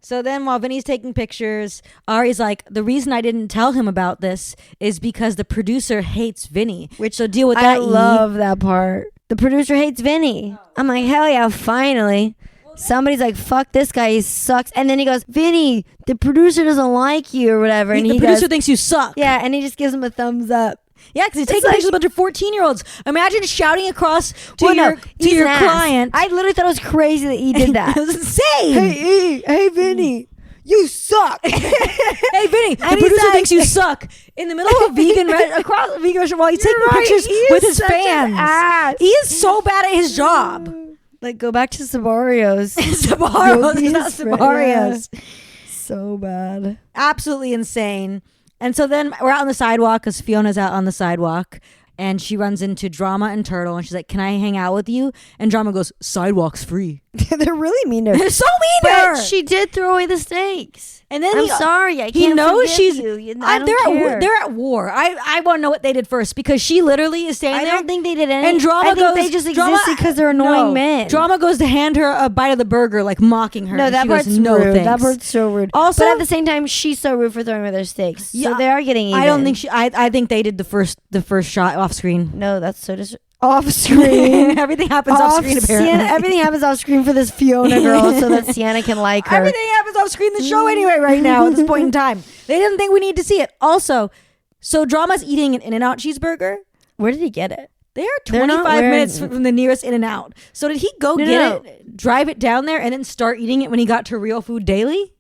So then while Vinny's taking pictures, Ari's like, "The reason I didn't tell him about this is because the producer hates Vinny." So deal with that, I E. love that part. The producer hates Vinny. I'm like, hell yeah, finally. Somebody's like, "Fuck this guy, he sucks." And then he goes, "Vinny, the producer doesn't like you," or whatever. And the he producer goes, thinks you suck. yeah, and he just gives him a thumbs up. Yeah, because he's taking like- pictures of a bunch of 14-year-olds. Imagine shouting across to Well, no, your he's your an ass. client. I literally thought it was crazy that he did that. It was insane. Hey Vinny, you suck. Hey, Vinny, the And he's producer like- thinks you suck. In the middle of across a vegan restaurant while he's taking right, pictures he is with his such an fans. ass. He is so bad at his job. Like, go back to Sabario's. Sabaros, Yogi's not friend, Sabarios. yeah. So bad. Absolutely insane. And so then we're out on the sidewalk because Fiona's out on the sidewalk. And she runs into Drama and Turtle, and she's like, "Can I hang out with you?" And Drama goes, "Sidewalk's free." They're really mean to her. They're so mean to her. But she did throw away the steaks. And then I'm sorry, I can't. he knows forgive she's. you. I don't they're care. they're at war. I want to know what they did first because she literally is standing I there. don't think they did anything. And Drama I think goes, they just Drama- existed because they're annoying no. men. Drama goes to hand her a bite of the burger, like mocking her. No, and that she goes, part's no, rude. That thanks. part's so rude. Also- but at the same time, she's so rude for throwing away their steaks. Yeah, So they are getting even. I don't think she. I think they did the first shot off screen. No, that's so off screen. Everything happens off screen. Apparently, Siena, everything happens off screen for this Fiona girl, so that Siena can like her. Everything happens off screen in the show anyway right now at this point in time. They didn't think we need to see it. Also, so Drama's eating an In-N-Out cheeseburger. Where did he get it? They are They're not 25 wearing- minutes from the nearest In-N-Out. So did he go No, get no. it, drive it down there, and then start eating it when he got to Real Food Daily?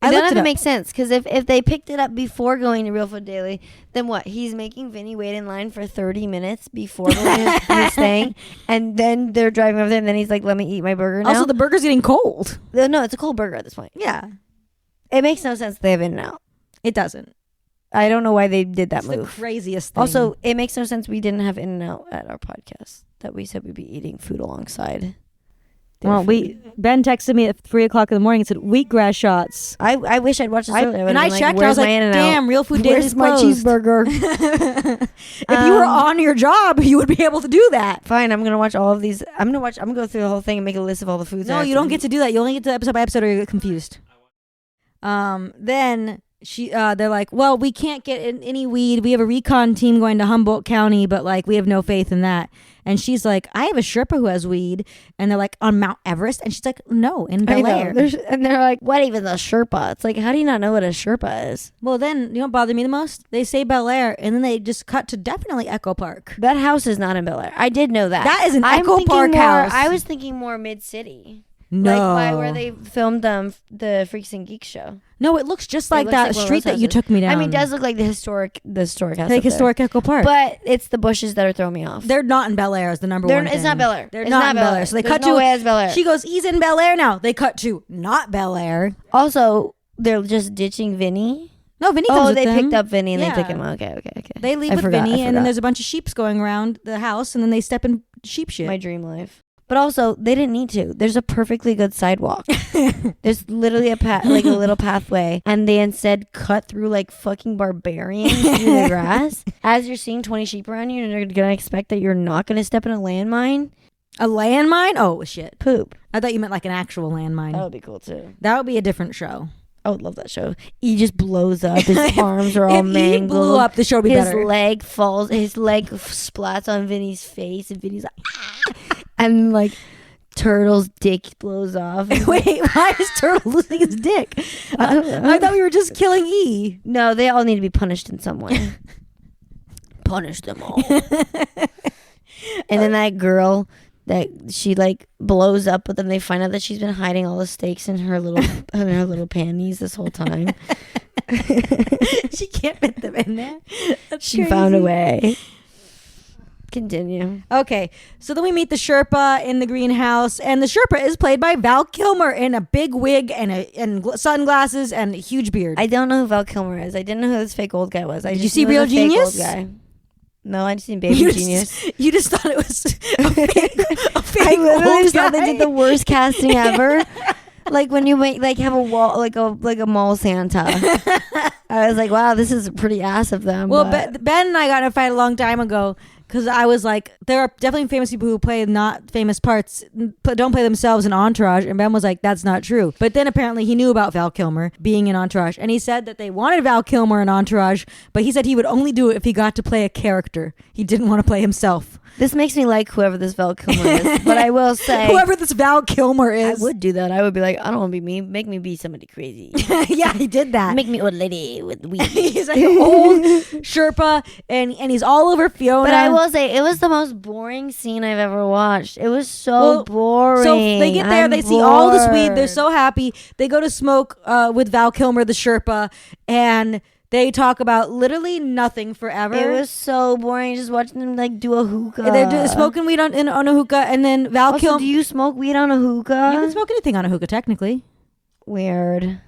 None looked of it it up. makes sense because if they picked it up before going to Real Food Daily, then what? He's making Vinny wait in line for 30 minutes before going to his thing, and then they're driving over there, and then he's like, "Let me eat my burger now." Also, the burger's getting cold. No, it's a cold burger at this point. Yeah, It makes no sense they have In-N-Out. it doesn't. I don't know why they did that It's the move. craziest thing. Also, it makes no sense we didn't have In-N-Out at our podcast. That we said we'd be eating food alongside. their well, food. Ben texted me at 3:00 in the morning and said wheatgrass shots. I wish I'd watched this earlier. And I checked. I was like, "Damn, Real Food Daily Where's is my closed." cheeseburger? If you were on your job, you would be able to do that. Fine, I'm gonna watch all of these. I'm gonna go through the whole thing and make a list of all the foods. No, you don't get to do that. You only get to episode by episode, or you get confused. Then they're like, "Well, we can't get any weed. We have a recon team going to Humboldt County, but like we have no faith in that." And she's like, "I have a Sherpa who has weed," and they're like, "On Mount Everest," and she's like, "No, in I Bel know. Air." And they're like, "What even the Sherpa?" It's like, how do you not know what a Sherpa is? Well, then you know what bothered me the most? They say Bel Air, and then they just cut to definitely Echo Park. That house is not in Bel Air. I did know that. That is an I'm Echo thinking Park more, house. I was thinking more mid city. No, Like by where they filmed the Freaks and Geeks show. no, it looks just like looks that like one of street those that you houses. took me down. I mean, it does look like the historic house. like up there. historic Echo Park. But it's the bushes that are throwing me off. They're not in Bel Air is the number one. It's thing. not Bel Air. They're It's not in Bel Air. So they There's cut no to. way it's Bel Air. She goes, "He's in Bel Air now." They cut to not Bel Air. Also, they're just ditching Vinny. No, Vinny comes Oh, with they them. picked up Vinny and Yeah. they took him. Okay. They leave I with forgot, Vinny, I and then forgot. there's a bunch of sheeps going around the house, and then they step in sheep shit. My dream life. But also, they didn't need to. There's a perfectly good sidewalk. There's literally like a little pathway, and they instead cut through like fucking barbarians through the grass. As you're seeing 20 sheep around you, and you're gonna expect that you're not gonna step in a landmine. A landmine? Oh shit! Poop. I thought you meant like an actual landmine. That would be cool too. That would be a different show. I would love that show. He just blows up. His arms are all If he mangled. blew up, the show would be his better. leg falls. His leg splats on Vinny's face, and Vinny's like, "Ah!" And like Turtle's dick blows off. Wait, why is Turtle losing his dick? I thought we were just killing E. No, they all need to be punished in some way. Punish them all. And then that girl that she like blows up, but then they find out that she's been hiding all the steaks in her little panties this whole time. She can't fit them in there. That's She found a crazy. way. Continue. Okay, so then we meet the Sherpa in the greenhouse, and the Sherpa is played by Val Kilmer in a big wig and sunglasses and a huge beard. I don't know who Val Kilmer is. I didn't know who this fake old guy was. Did you just see knew it was Real a fake Genius? old guy. No, I just seen Baby you Genius. you just thought it was a fake I literally old just thought they guy. did the worst casting ever. Like when you make have a wall like a mall Santa. I was like, wow, this is pretty ass of them. Well, but Ben and I got in a fight a long time ago because I was like, there are definitely famous people who play not famous parts, but don't play themselves in Entourage. And Ben was like, that's not true. But then apparently he knew about Val Kilmer being in Entourage. And he said that they wanted Val Kilmer in Entourage, but he said he would only do it if he got to play a character. He didn't want to play himself. This makes me like whoever this Val Kilmer is. But I will say, Whoever this Val Kilmer I is. would do that. I would be like, I don't want to be me. Make me be somebody crazy. Yeah, he did that. Make me old lady with weed. He's like an old Sherpa, and he's all over Fiona. But I will say, it was the most boring scene I've ever watched. It was so boring. So they get there, they see all this weed. They're so happy. They go to smoke with Val Kilmer, the Sherpa, and they talk about literally nothing forever. It was so boring just watching them like do a hookah. They're smoking weed on a hookah, and then Val Kilmer. Do you smoke weed on a hookah? You can smoke anything on a hookah, technically. Weird.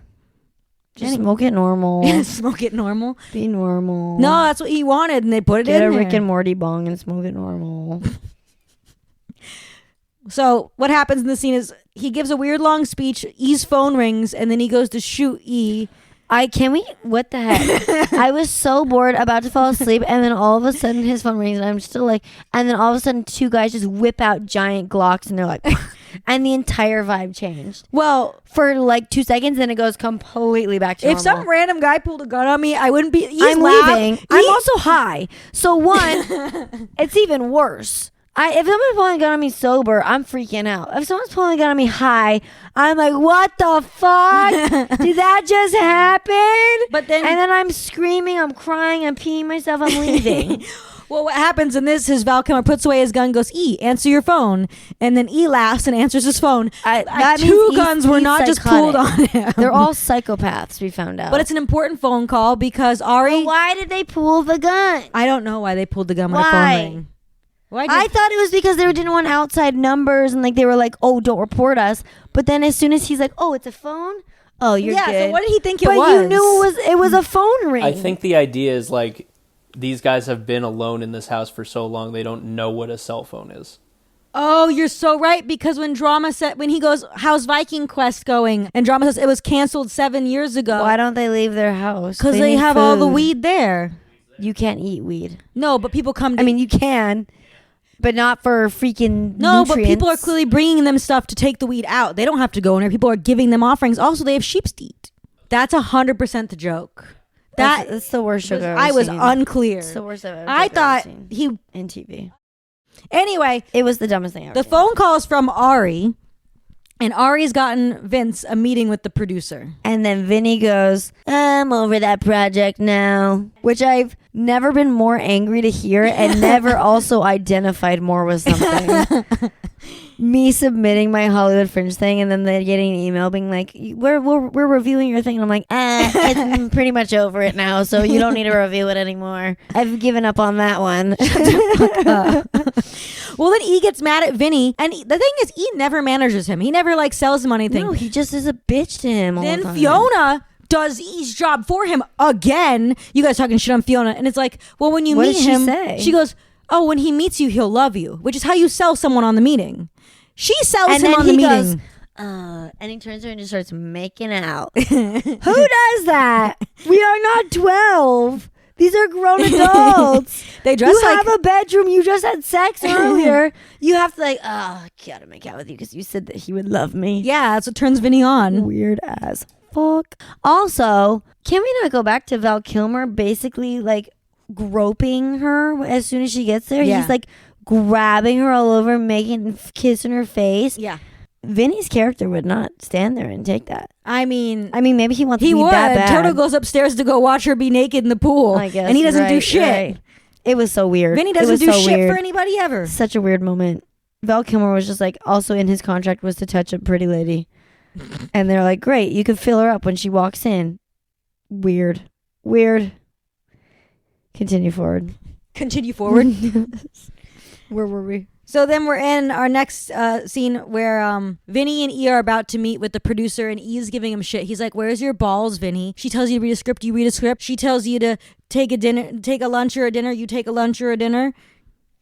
Just smoke it normal. Smoke it normal. Be normal. No, that's what he wanted, and they put it Get in a there. Rick and Morty bong and smoke it normal. So what happens in the scene is he gives a weird long speech. E's phone rings, and then he goes to shoot E. What the heck? I was so bored, about to fall asleep, and then all of a sudden his phone rings, and I'm still like, and then all of a sudden two guys just whip out giant Glocks, and they're like, and the entire vibe changed. Well, For like 2 seconds, then it goes completely back to if normal. some random guy pulled a gun on me, I wouldn't be. I'm leaving. I'm also high. So one, it's even worse. If someone's pulling a gun on me sober, I'm freaking out. If someone's pulling a gun on me high, I'm like, what the fuck? Did that just happen? But then, And then I'm screaming, I'm crying, I'm peeing myself, I'm leaving. well, what happens in this is Val Kilmer puts away his gun, goes, E, answer your phone, and then E laughs and answers his phone. That Two means guns he's were not just pulled on him. They're all psychopaths, we found out. But it's an important phone call because Ari. But why did they pull the gun? I don't know why they pulled the gun when the phone Why? rang. Why I thought it was because they didn't want outside numbers and like they were like, oh, don't report us. But then as soon as he's like, oh, it's a phone. Oh, you're good. So what did he think it but was? you knew it was a phone ring. I think the idea is like these guys have been alone in this house for so long they don't know what a cell phone is. Oh, you're so right. Because when he goes, how's Viking Quest going? And Drama says it was canceled 7 years ago. Why don't they leave their house? Because they need have all the food. weed there. You can't eat weed. No, but people come to. I mean, you can, but not for freaking no, nutrients. but people are clearly bringing them stuff to take the weed out. They don't have to go in there. People are giving them offerings. Also, they have sheep's to eat. That's 100% the joke. That's the worst joke I've ever I was seen. unclear. It's the worst I've ever I joke I've thought seen he. in TV. Anyway, It was the dumbest thing ever. the phone call is from Ari, and Ari's gotten Vince a meeting with the producer. And then Vinny goes, I'm over that project now. Which I've never been more angry to hear and never also identified more with something. Me submitting my Hollywood Fringe thing and then they're getting an email being like, we're reviewing your thing. And I'm like, I'm pretty much over it now, so you don't need to review it anymore. I've given up on that one. Well, then E gets mad at Vinny, and the thing is, E never manages him. He never like sells him anything. No, he just is a bitch to him all the Then time. Fiona does E's job for him again. You guys talking shit on Fiona, and it's like, well, when you What meet did she him, say? she goes, "Oh, when he meets you, he'll love you," which is how you sell someone on the meeting. She sells And him then on the he meeting. goes, and he turns her and just starts making out. Who does that? We are not 12. These are grown adults. They dress You like have a bedroom. You just had sex earlier. You have to gotta make out with you because you said that he would love me. yeah, that's what turns Vinny on. Weird as fuck. Also, can we not go back to Val Kilmer basically like groping her as soon as she gets there? Yeah. He's like grabbing her all over, making kissing her face. Yeah, Vinny's character would not stand there and take that. I mean, Maybe he wants he to be would. that bad. Toto goes upstairs to go watch her be naked in the pool, I guess, and he doesn't do right, shit. right. It was so weird. Vinny It doesn't was do so shit weird. for anybody ever. Such a weird moment. Val Kilmer was just like, also in his contract was to touch a pretty lady. And they're like, great, you can fill her up when she walks in. Weird. Continue forward. Continue forward. Where were we? So then we're in our next scene where Vinny and E are about to meet with the producer, and E's giving him shit. He's like, "Where's your balls, Vinny?" She tells you to read a script. You read a script. She tells you to take a lunch or a dinner. You take a lunch or a dinner.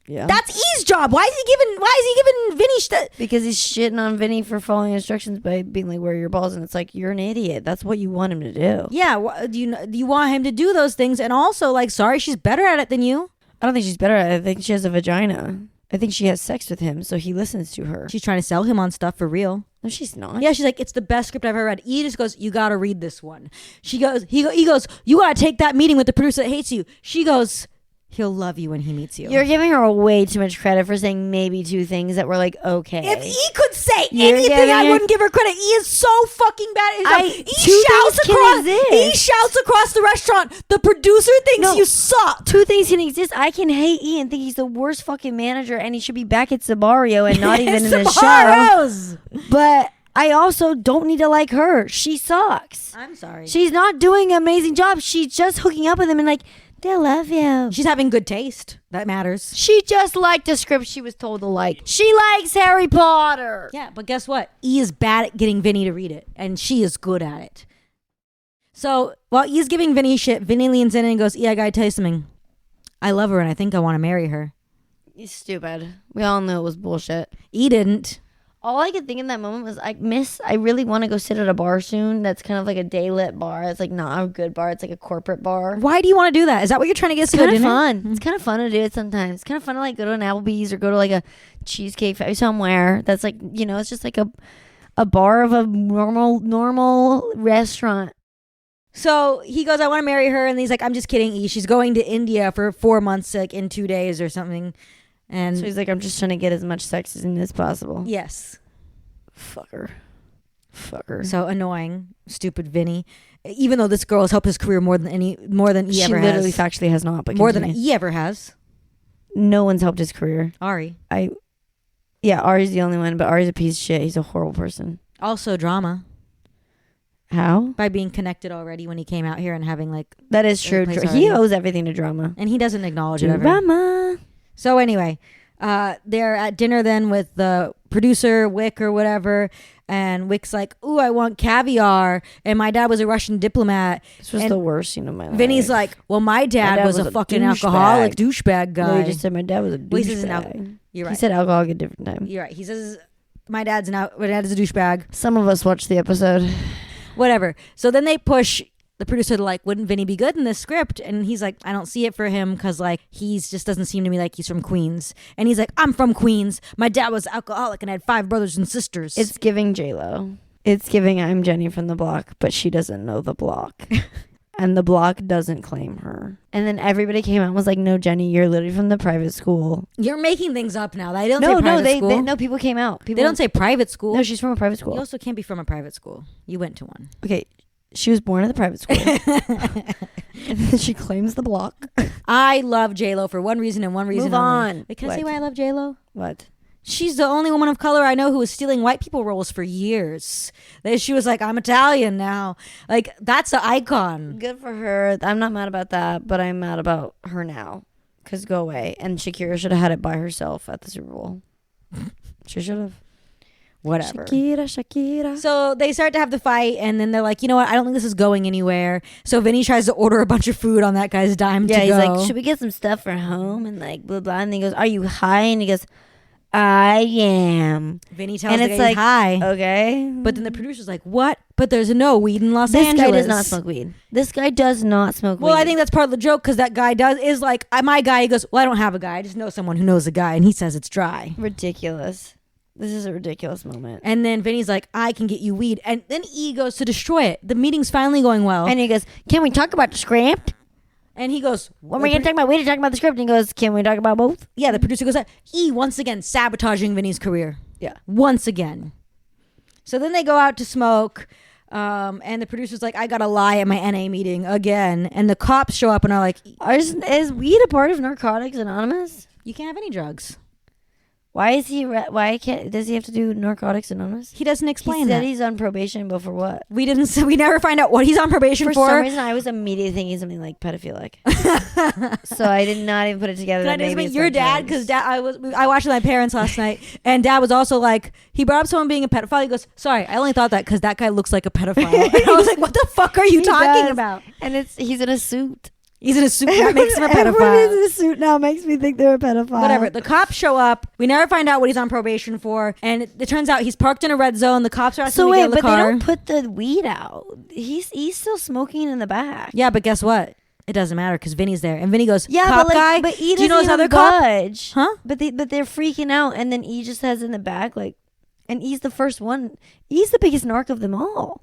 Yeah. That's E's job. Why is he giving Vinny shit? Because he's shitting on Vinny for following instructions by being like, where are your balls? And it's like, you're an idiot. That's what you want him to do. Yeah. Do you want him to do those things? And also, like, sorry, she's better at it than you. I don't think she's better at it. I think she has a vagina. I think she has sex with him, so he listens to her. She's trying to sell him on stuff for real. No, she's not. Yeah, she's like, it's the best script I've ever read. E just goes, you gotta read this one. She goes, he goes, you gotta take that meeting with the producer that hates you. She goes, He'll love you when he meets you. You're giving her way too much credit for saying maybe 2 things that were like okay. If E could say You're anything, giving I her- wouldn't give her credit. E is so fucking bad. Two things can exist. E shouts across the restaurant. The producer thinks No. you suck. 2 things can exist. I can hate E and think he's the worst fucking manager and he should be back at Sabario and not even in the show. Sabaros. But I also don't need to like her. She sucks. I'm sorry. She's not doing an amazing job. She's just hooking up with him and like, they love you. She's having good taste. That matters. She just liked a script she was told to like. She likes Harry Potter. Yeah, but guess what? E is bad at getting Vinny to read it, and she is good at it. So while E's giving Vinny shit, Vinny leans in and goes, E, I gotta tell you something. I love her and I think I want to marry her. He's stupid. We all knew it was bullshit. E didn't. All I could think in that moment was, I really want to go sit at a bar soon that's kind of like a day-lit bar. It's like not a good bar. It's like a corporate bar. Why do you want to do that? Is that what you're trying to get us It's to go kind of dinner? fun. It's kind of fun to do it sometimes. It's kind of fun to like go to an Applebee's or go to like a cheesecake factory somewhere that's like, you know, it's just like a bar of a normal restaurant. So he goes, I want to marry her. And he's like, I'm just kidding, E. She's going to India for 4 months, like in 2 days or something. And So he's like, I'm just trying to get as much sex as possible. yes. Fucker. So annoying, stupid Vinny. Even though this girl has helped his career more than E She ever literally has. factually has not, but More than continue. E ever has. No one's helped his career. Ari. Yeah, Ari's the only one, but Ari's a piece of shit. He's a horrible person. Also drama. How? By being connected already when he came out here and having like, That is true. place He already. owes everything to drama. and he doesn't acknowledge it ever. Drama. So anyway, they're at dinner then with the producer, Wick or whatever. And Wick's like, ooh, I want caviar. And my dad was a Russian diplomat. This was And the worst scene of my life. Vinny's like, well, my dad, dad was was a a fucking douchebag. alcoholic douchebag guy. No, he just said my dad was a Well, he says an douchebag. You're He right. said alcohol at a different time. You're right. He says, my dad is a douchebag. Some of us watched the episode. Whatever. So then they push the producer to like, wouldn't Vinny be good in this script? And he's like, I don't see it for him because like he's just doesn't seem to me like he's from Queens. And he's like, I'm from Queens. My dad was alcoholic and had 5 brothers and sisters. It's giving J-Lo. It's giving I'm Jenny from the block, but she doesn't know the block. And the block doesn't claim her. And then everybody came out and was like, no, Jenny, you're literally from the private school. You're making things up now. They don't No, say private no, school. no, people came out. They People don't say private school. No, she's from a private school. You also can't be from a private school. You went to one. Okay, she was born at the private school. And then she claims the block. I love J-Lo for one reason and one reason Move only. on. Wait, can I say What? why I love J-Lo? What? She's the only woman of color I know who was stealing white people roles for years. She was like, I'm Italian now. Like, that's an icon. Good for her. I'm not mad about that, but I'm mad about her now. Because go away. And Shakira should have had it by herself at the Super Bowl. She should have. Whatever. Shakira. So they start to have the fight, and then they're like, you know what? I don't think this is going anywhere. So Vinny tries to order a bunch of food on that guy's dime Yeah, to he's go. like, should we get some stuff for home? And like, blah, blah. And he goes, are you high? And he goes, I am. Vinny tells And the it's guy he's like, hi. Okay. But then the producer's like, what? But there's no weed in Los this Angeles. guy does not smoke weed. This guy does not smoke weed. Well, I think that's part of the joke because that guy is like, my guy, he goes, well, I don't have a guy. I just know someone who knows a guy. And he says it's dry. ridiculous. This is a ridiculous moment. And then Vinny's like, I can get you weed. And then E goes to destroy it. The meeting's finally going well. And he goes, can we talk about the script? And he goes, When we're going to talk about weed, talking about the script. And he goes, can we talk about both? yeah, the producer goes, E once again sabotaging Vinny's career. Yeah. Once again. So then they go out to smoke. And the producer's like, I got to lie at my NA meeting again. And the cops show up and are like, Is weed a part of Narcotics Anonymous? you can't have any drugs. Why is he? Why can't? Does he have to do Narcotics Anonymous? He doesn't He explain said that. he's on probation, but for what? We never find out what he's on probation For for. some reason, I was immediately thinking something like pedophilic. So I did not even put it together. Can I that just maybe mean it's your like dad? drugs. Because I watched with my parents last night, and Dad was also like, he brought up someone being a pedophile. He goes, "Sorry, I only thought that because that guy looks like a pedophile." And I was like, "What the fuck are you He talking does. about?" And he's in a suit. He's in a suit that makes him a Everyone pedophile. in a suit now makes me think they're a pedophile. Whatever. The cops show up. We never find out what he's on probation for, and it turns out he's parked in a red zone. The cops are asking So him to get wait, in the but car. they don't put the weed out. He's still smoking in the back. Yeah, but guess what? It doesn't matter because Vinny's there, and Vinny goes, Yeah, "Cop but guy, but E do you know this doesn't other even cop?" budge. Huh? But they're freaking out, and then E just has in the back like, and E's the first one. E's the biggest narc of them all.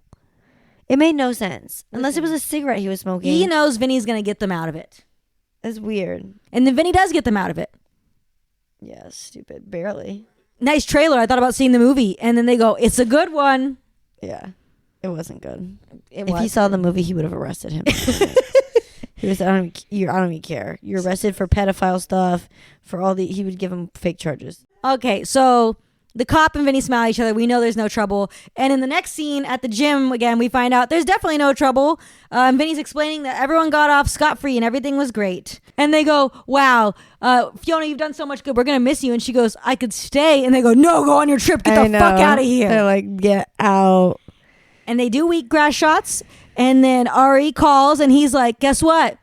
It made no sense unless it was a cigarette he was smoking. He knows Vinny's gonna get them out of it. It's weird. And then Vinny does get them out of it. Yeah, stupid. Barely. Nice trailer. I thought about seeing the movie. And then they go, it's a good one. Yeah. It wasn't good. It If he was. saw the movie, he would have arrested him. He was, I don't even care. You're arrested for pedophile stuff, he would give him fake charges. Okay, so the cop and Vinny smile at each other. We know there's no trouble. And in the next scene at the gym, again, we find out there's definitely no trouble. Vinny's explaining that everyone got off scot-free and everything was great. And they go, wow, Fiona, you've done so much good. We're going to miss you. And she goes, I could stay. And they go, no, go on your trip. Get the fuck out of here. They're like, get out. And they do wheatgrass shots. And then Ari calls and he's like, guess what?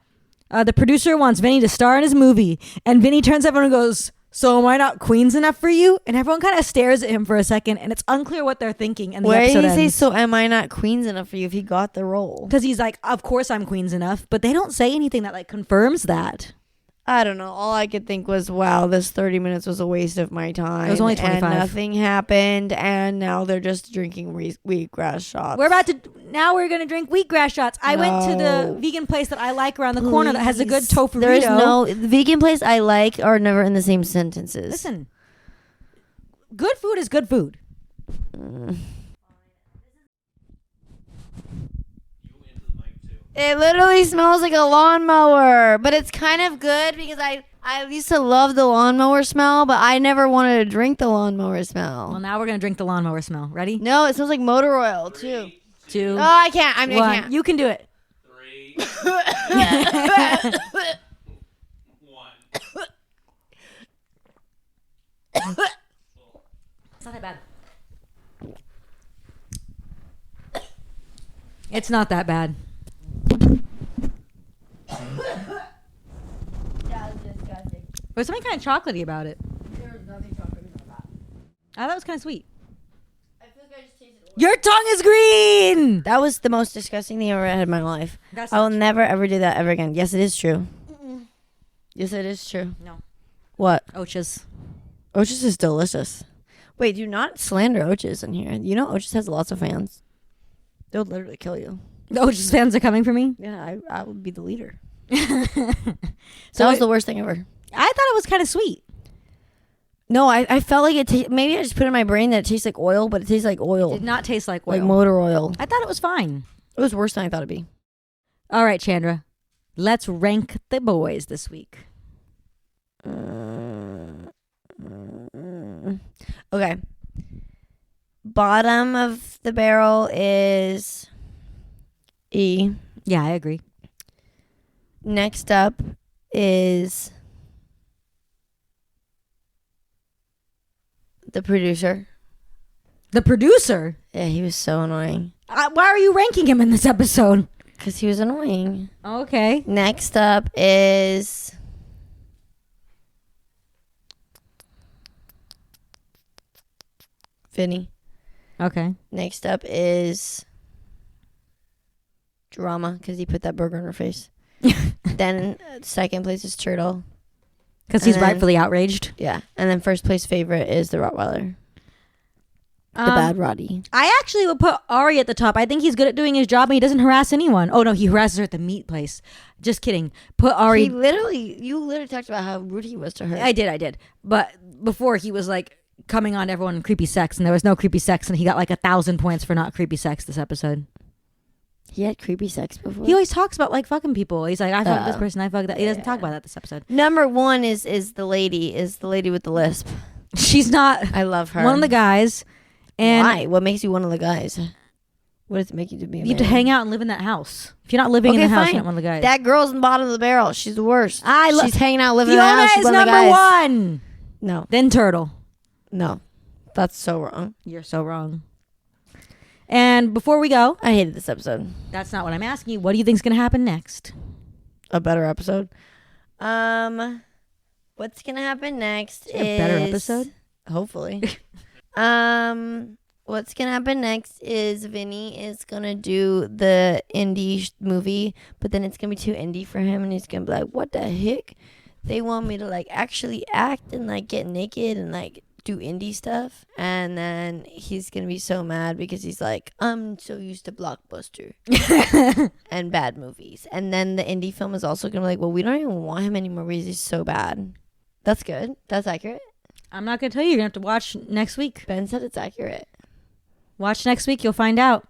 The producer wants Vinny to star in his movie. And Vinny turns to everyone and goes, so am I not queens enough for you? And everyone kind of stares at him for a second. And it's unclear what they're thinking. And the Why did episode he say, ends. so am I not queens enough for you if he got the role? Because he's like, of course I'm queens enough. But they don't say anything that like confirms that. I don't know. All I could think was, wow, this 30 minutes was a waste of my time. It was only 25. And nothing happened. And now they're just drinking wheatgrass shots. Now we're going to drink wheatgrass shots. I went to the No. vegan place that I like around the corner that has a good Please. tofu. There's no, the vegan place I like are never in the same sentences. Listen, good food is good food. It literally smells like a lawnmower, but it's kind of good because I used to love the lawnmower smell, but I never wanted to drink the lawnmower smell. Well, now we're going to drink the lawnmower smell. Ready? No, it smells like motor oil too. 2, Oh, I can't. I 1. can't. You can do it. 3, 1. It's not that bad. It's not that bad. There's something kind of chocolatey about it. There's nothing chocolate about that. I thought it was kind of sweet. I feel like I just tasted oil. Your tongue is green. That was the most disgusting thing I've ever had in my life. That's I will not never ever do that ever again. Yes, it is true. Yes, it is true. No. What? Ochas. Ochus is delicious. Wait, do not slander Ochus in here. You know Ochus has lots of fans. They'll literally kill you. The Ochas fans are coming for me. Yeah, I would be the leader. So That was the worst thing ever. I thought it was kind of sweet. No, I felt like it maybe I just put it in my brain that it tastes like oil, but it tastes like oil. Did not taste like oil. Like motor oil. I thought it was fine. It was worse than I thought it'd be. All right, Chandra. Let's rank the boys this week. Okay. Bottom of the barrel is E. Yeah, I agree. Next up is the producer. The producer? Yeah, he was so annoying. Why are you ranking him in this episode? Because he was annoying. Okay. Next up is Vinny. Okay. Next up is Drama, because he put that burger in her face. Then second place is Turtle. Because he's And then- rightfully outraged. Yeah. And then first place favorite is the Rottweiler. The bad Roddy. I actually would put Ari at the top. I think he's good at doing his job and he doesn't harass anyone. Oh, no, he harasses her at the meat place. Just kidding. Put Ari. You literally talked about how rude he was to her. I did. But before he was like coming on to everyone in creepy sex and there was no creepy sex and he got like 1,000 points for not creepy sex this episode. He had creepy sex before. He always talks about like fucking people. He's like, I fucked this person, I fucked that. He doesn't talk about that this episode. Number one is the lady with the lisp. She's not I love her. one of the guys. And why? What makes you one of the guys? What does it make you to be? you have to hang out and live in that house. If you're not living in the house, you're not one of the guys. That girl's in the bottom of the barrel. She's the worst. She's hanging out, living in the Fiona house. She's is one of the number guys. one. No, Then Turtle. no, that's so wrong. You're so wrong. And before we go, I hated this episode. that's not what I'm asking you. What do you think's going to happen next? A better episode. What's gonna happen next is A better episode? Hopefully. What's gonna happen next is Vinny is gonna do the indie movie, but then it's gonna be too indie for him, and he's gonna be like, "What the heck? They want me to like actually act and like get naked and like do indie stuff, and then he's gonna be so mad because he's like, I'm so used to Blockbuster and bad movies. And then the indie film is also gonna be like, well, we don't even want him anymore because he's so bad. That's good. That's accurate. I'm not gonna tell you. You're gonna have to watch next week. Ben said it's accurate. Watch next week. You'll find out.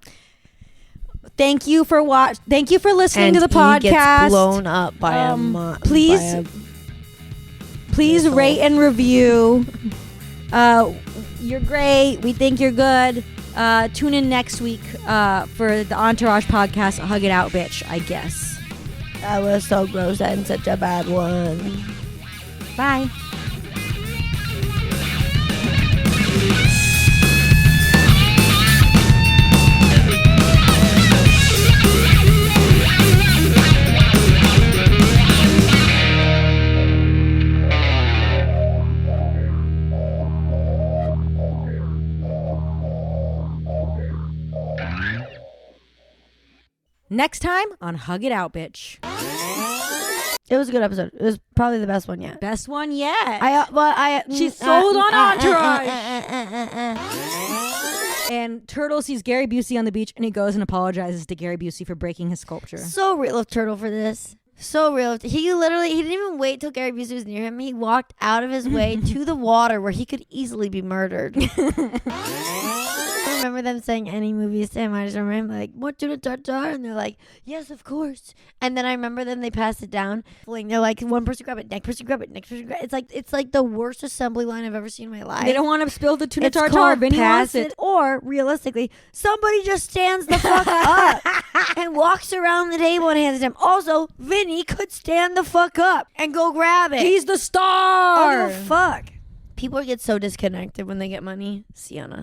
Thank you for listening And to the he podcast. gets blown up by Please rate and review. You're great. We think you're good. Tune in next week for the Entourage podcast. Hug it out, bitch, I guess. That was so gross and such a bad one. Bye. Next time on Hug It Out, Bitch. It was a good episode. It was probably the best one yet. Best one yet. She's sold on Entourage. And Turtle sees Gary Busey on the beach, and he goes and apologizes to Gary Busey for breaking his sculpture. So real of Turtle for this. So real. He didn't even wait till Gary Busey was near him. He walked out of his way to the water where he could easily be murdered. I remember them saying any movies to him. I just remember him like, what tuna tartar? And they're like, yes, of course. And then I remember them, they passed it down. They're like, one person grab it, next person grab it, next person grab it. It's like the worst assembly line I've ever seen in my life. They don't want to spill the tuna It's tartar. called Vinny pass wants it. Or, realistically, somebody just stands the fuck up and walks around the table and hands it to him. Also, Vinny could stand the fuck up and go grab it. He's the I star. don't give a fuck. People get so disconnected when they get money. Siena.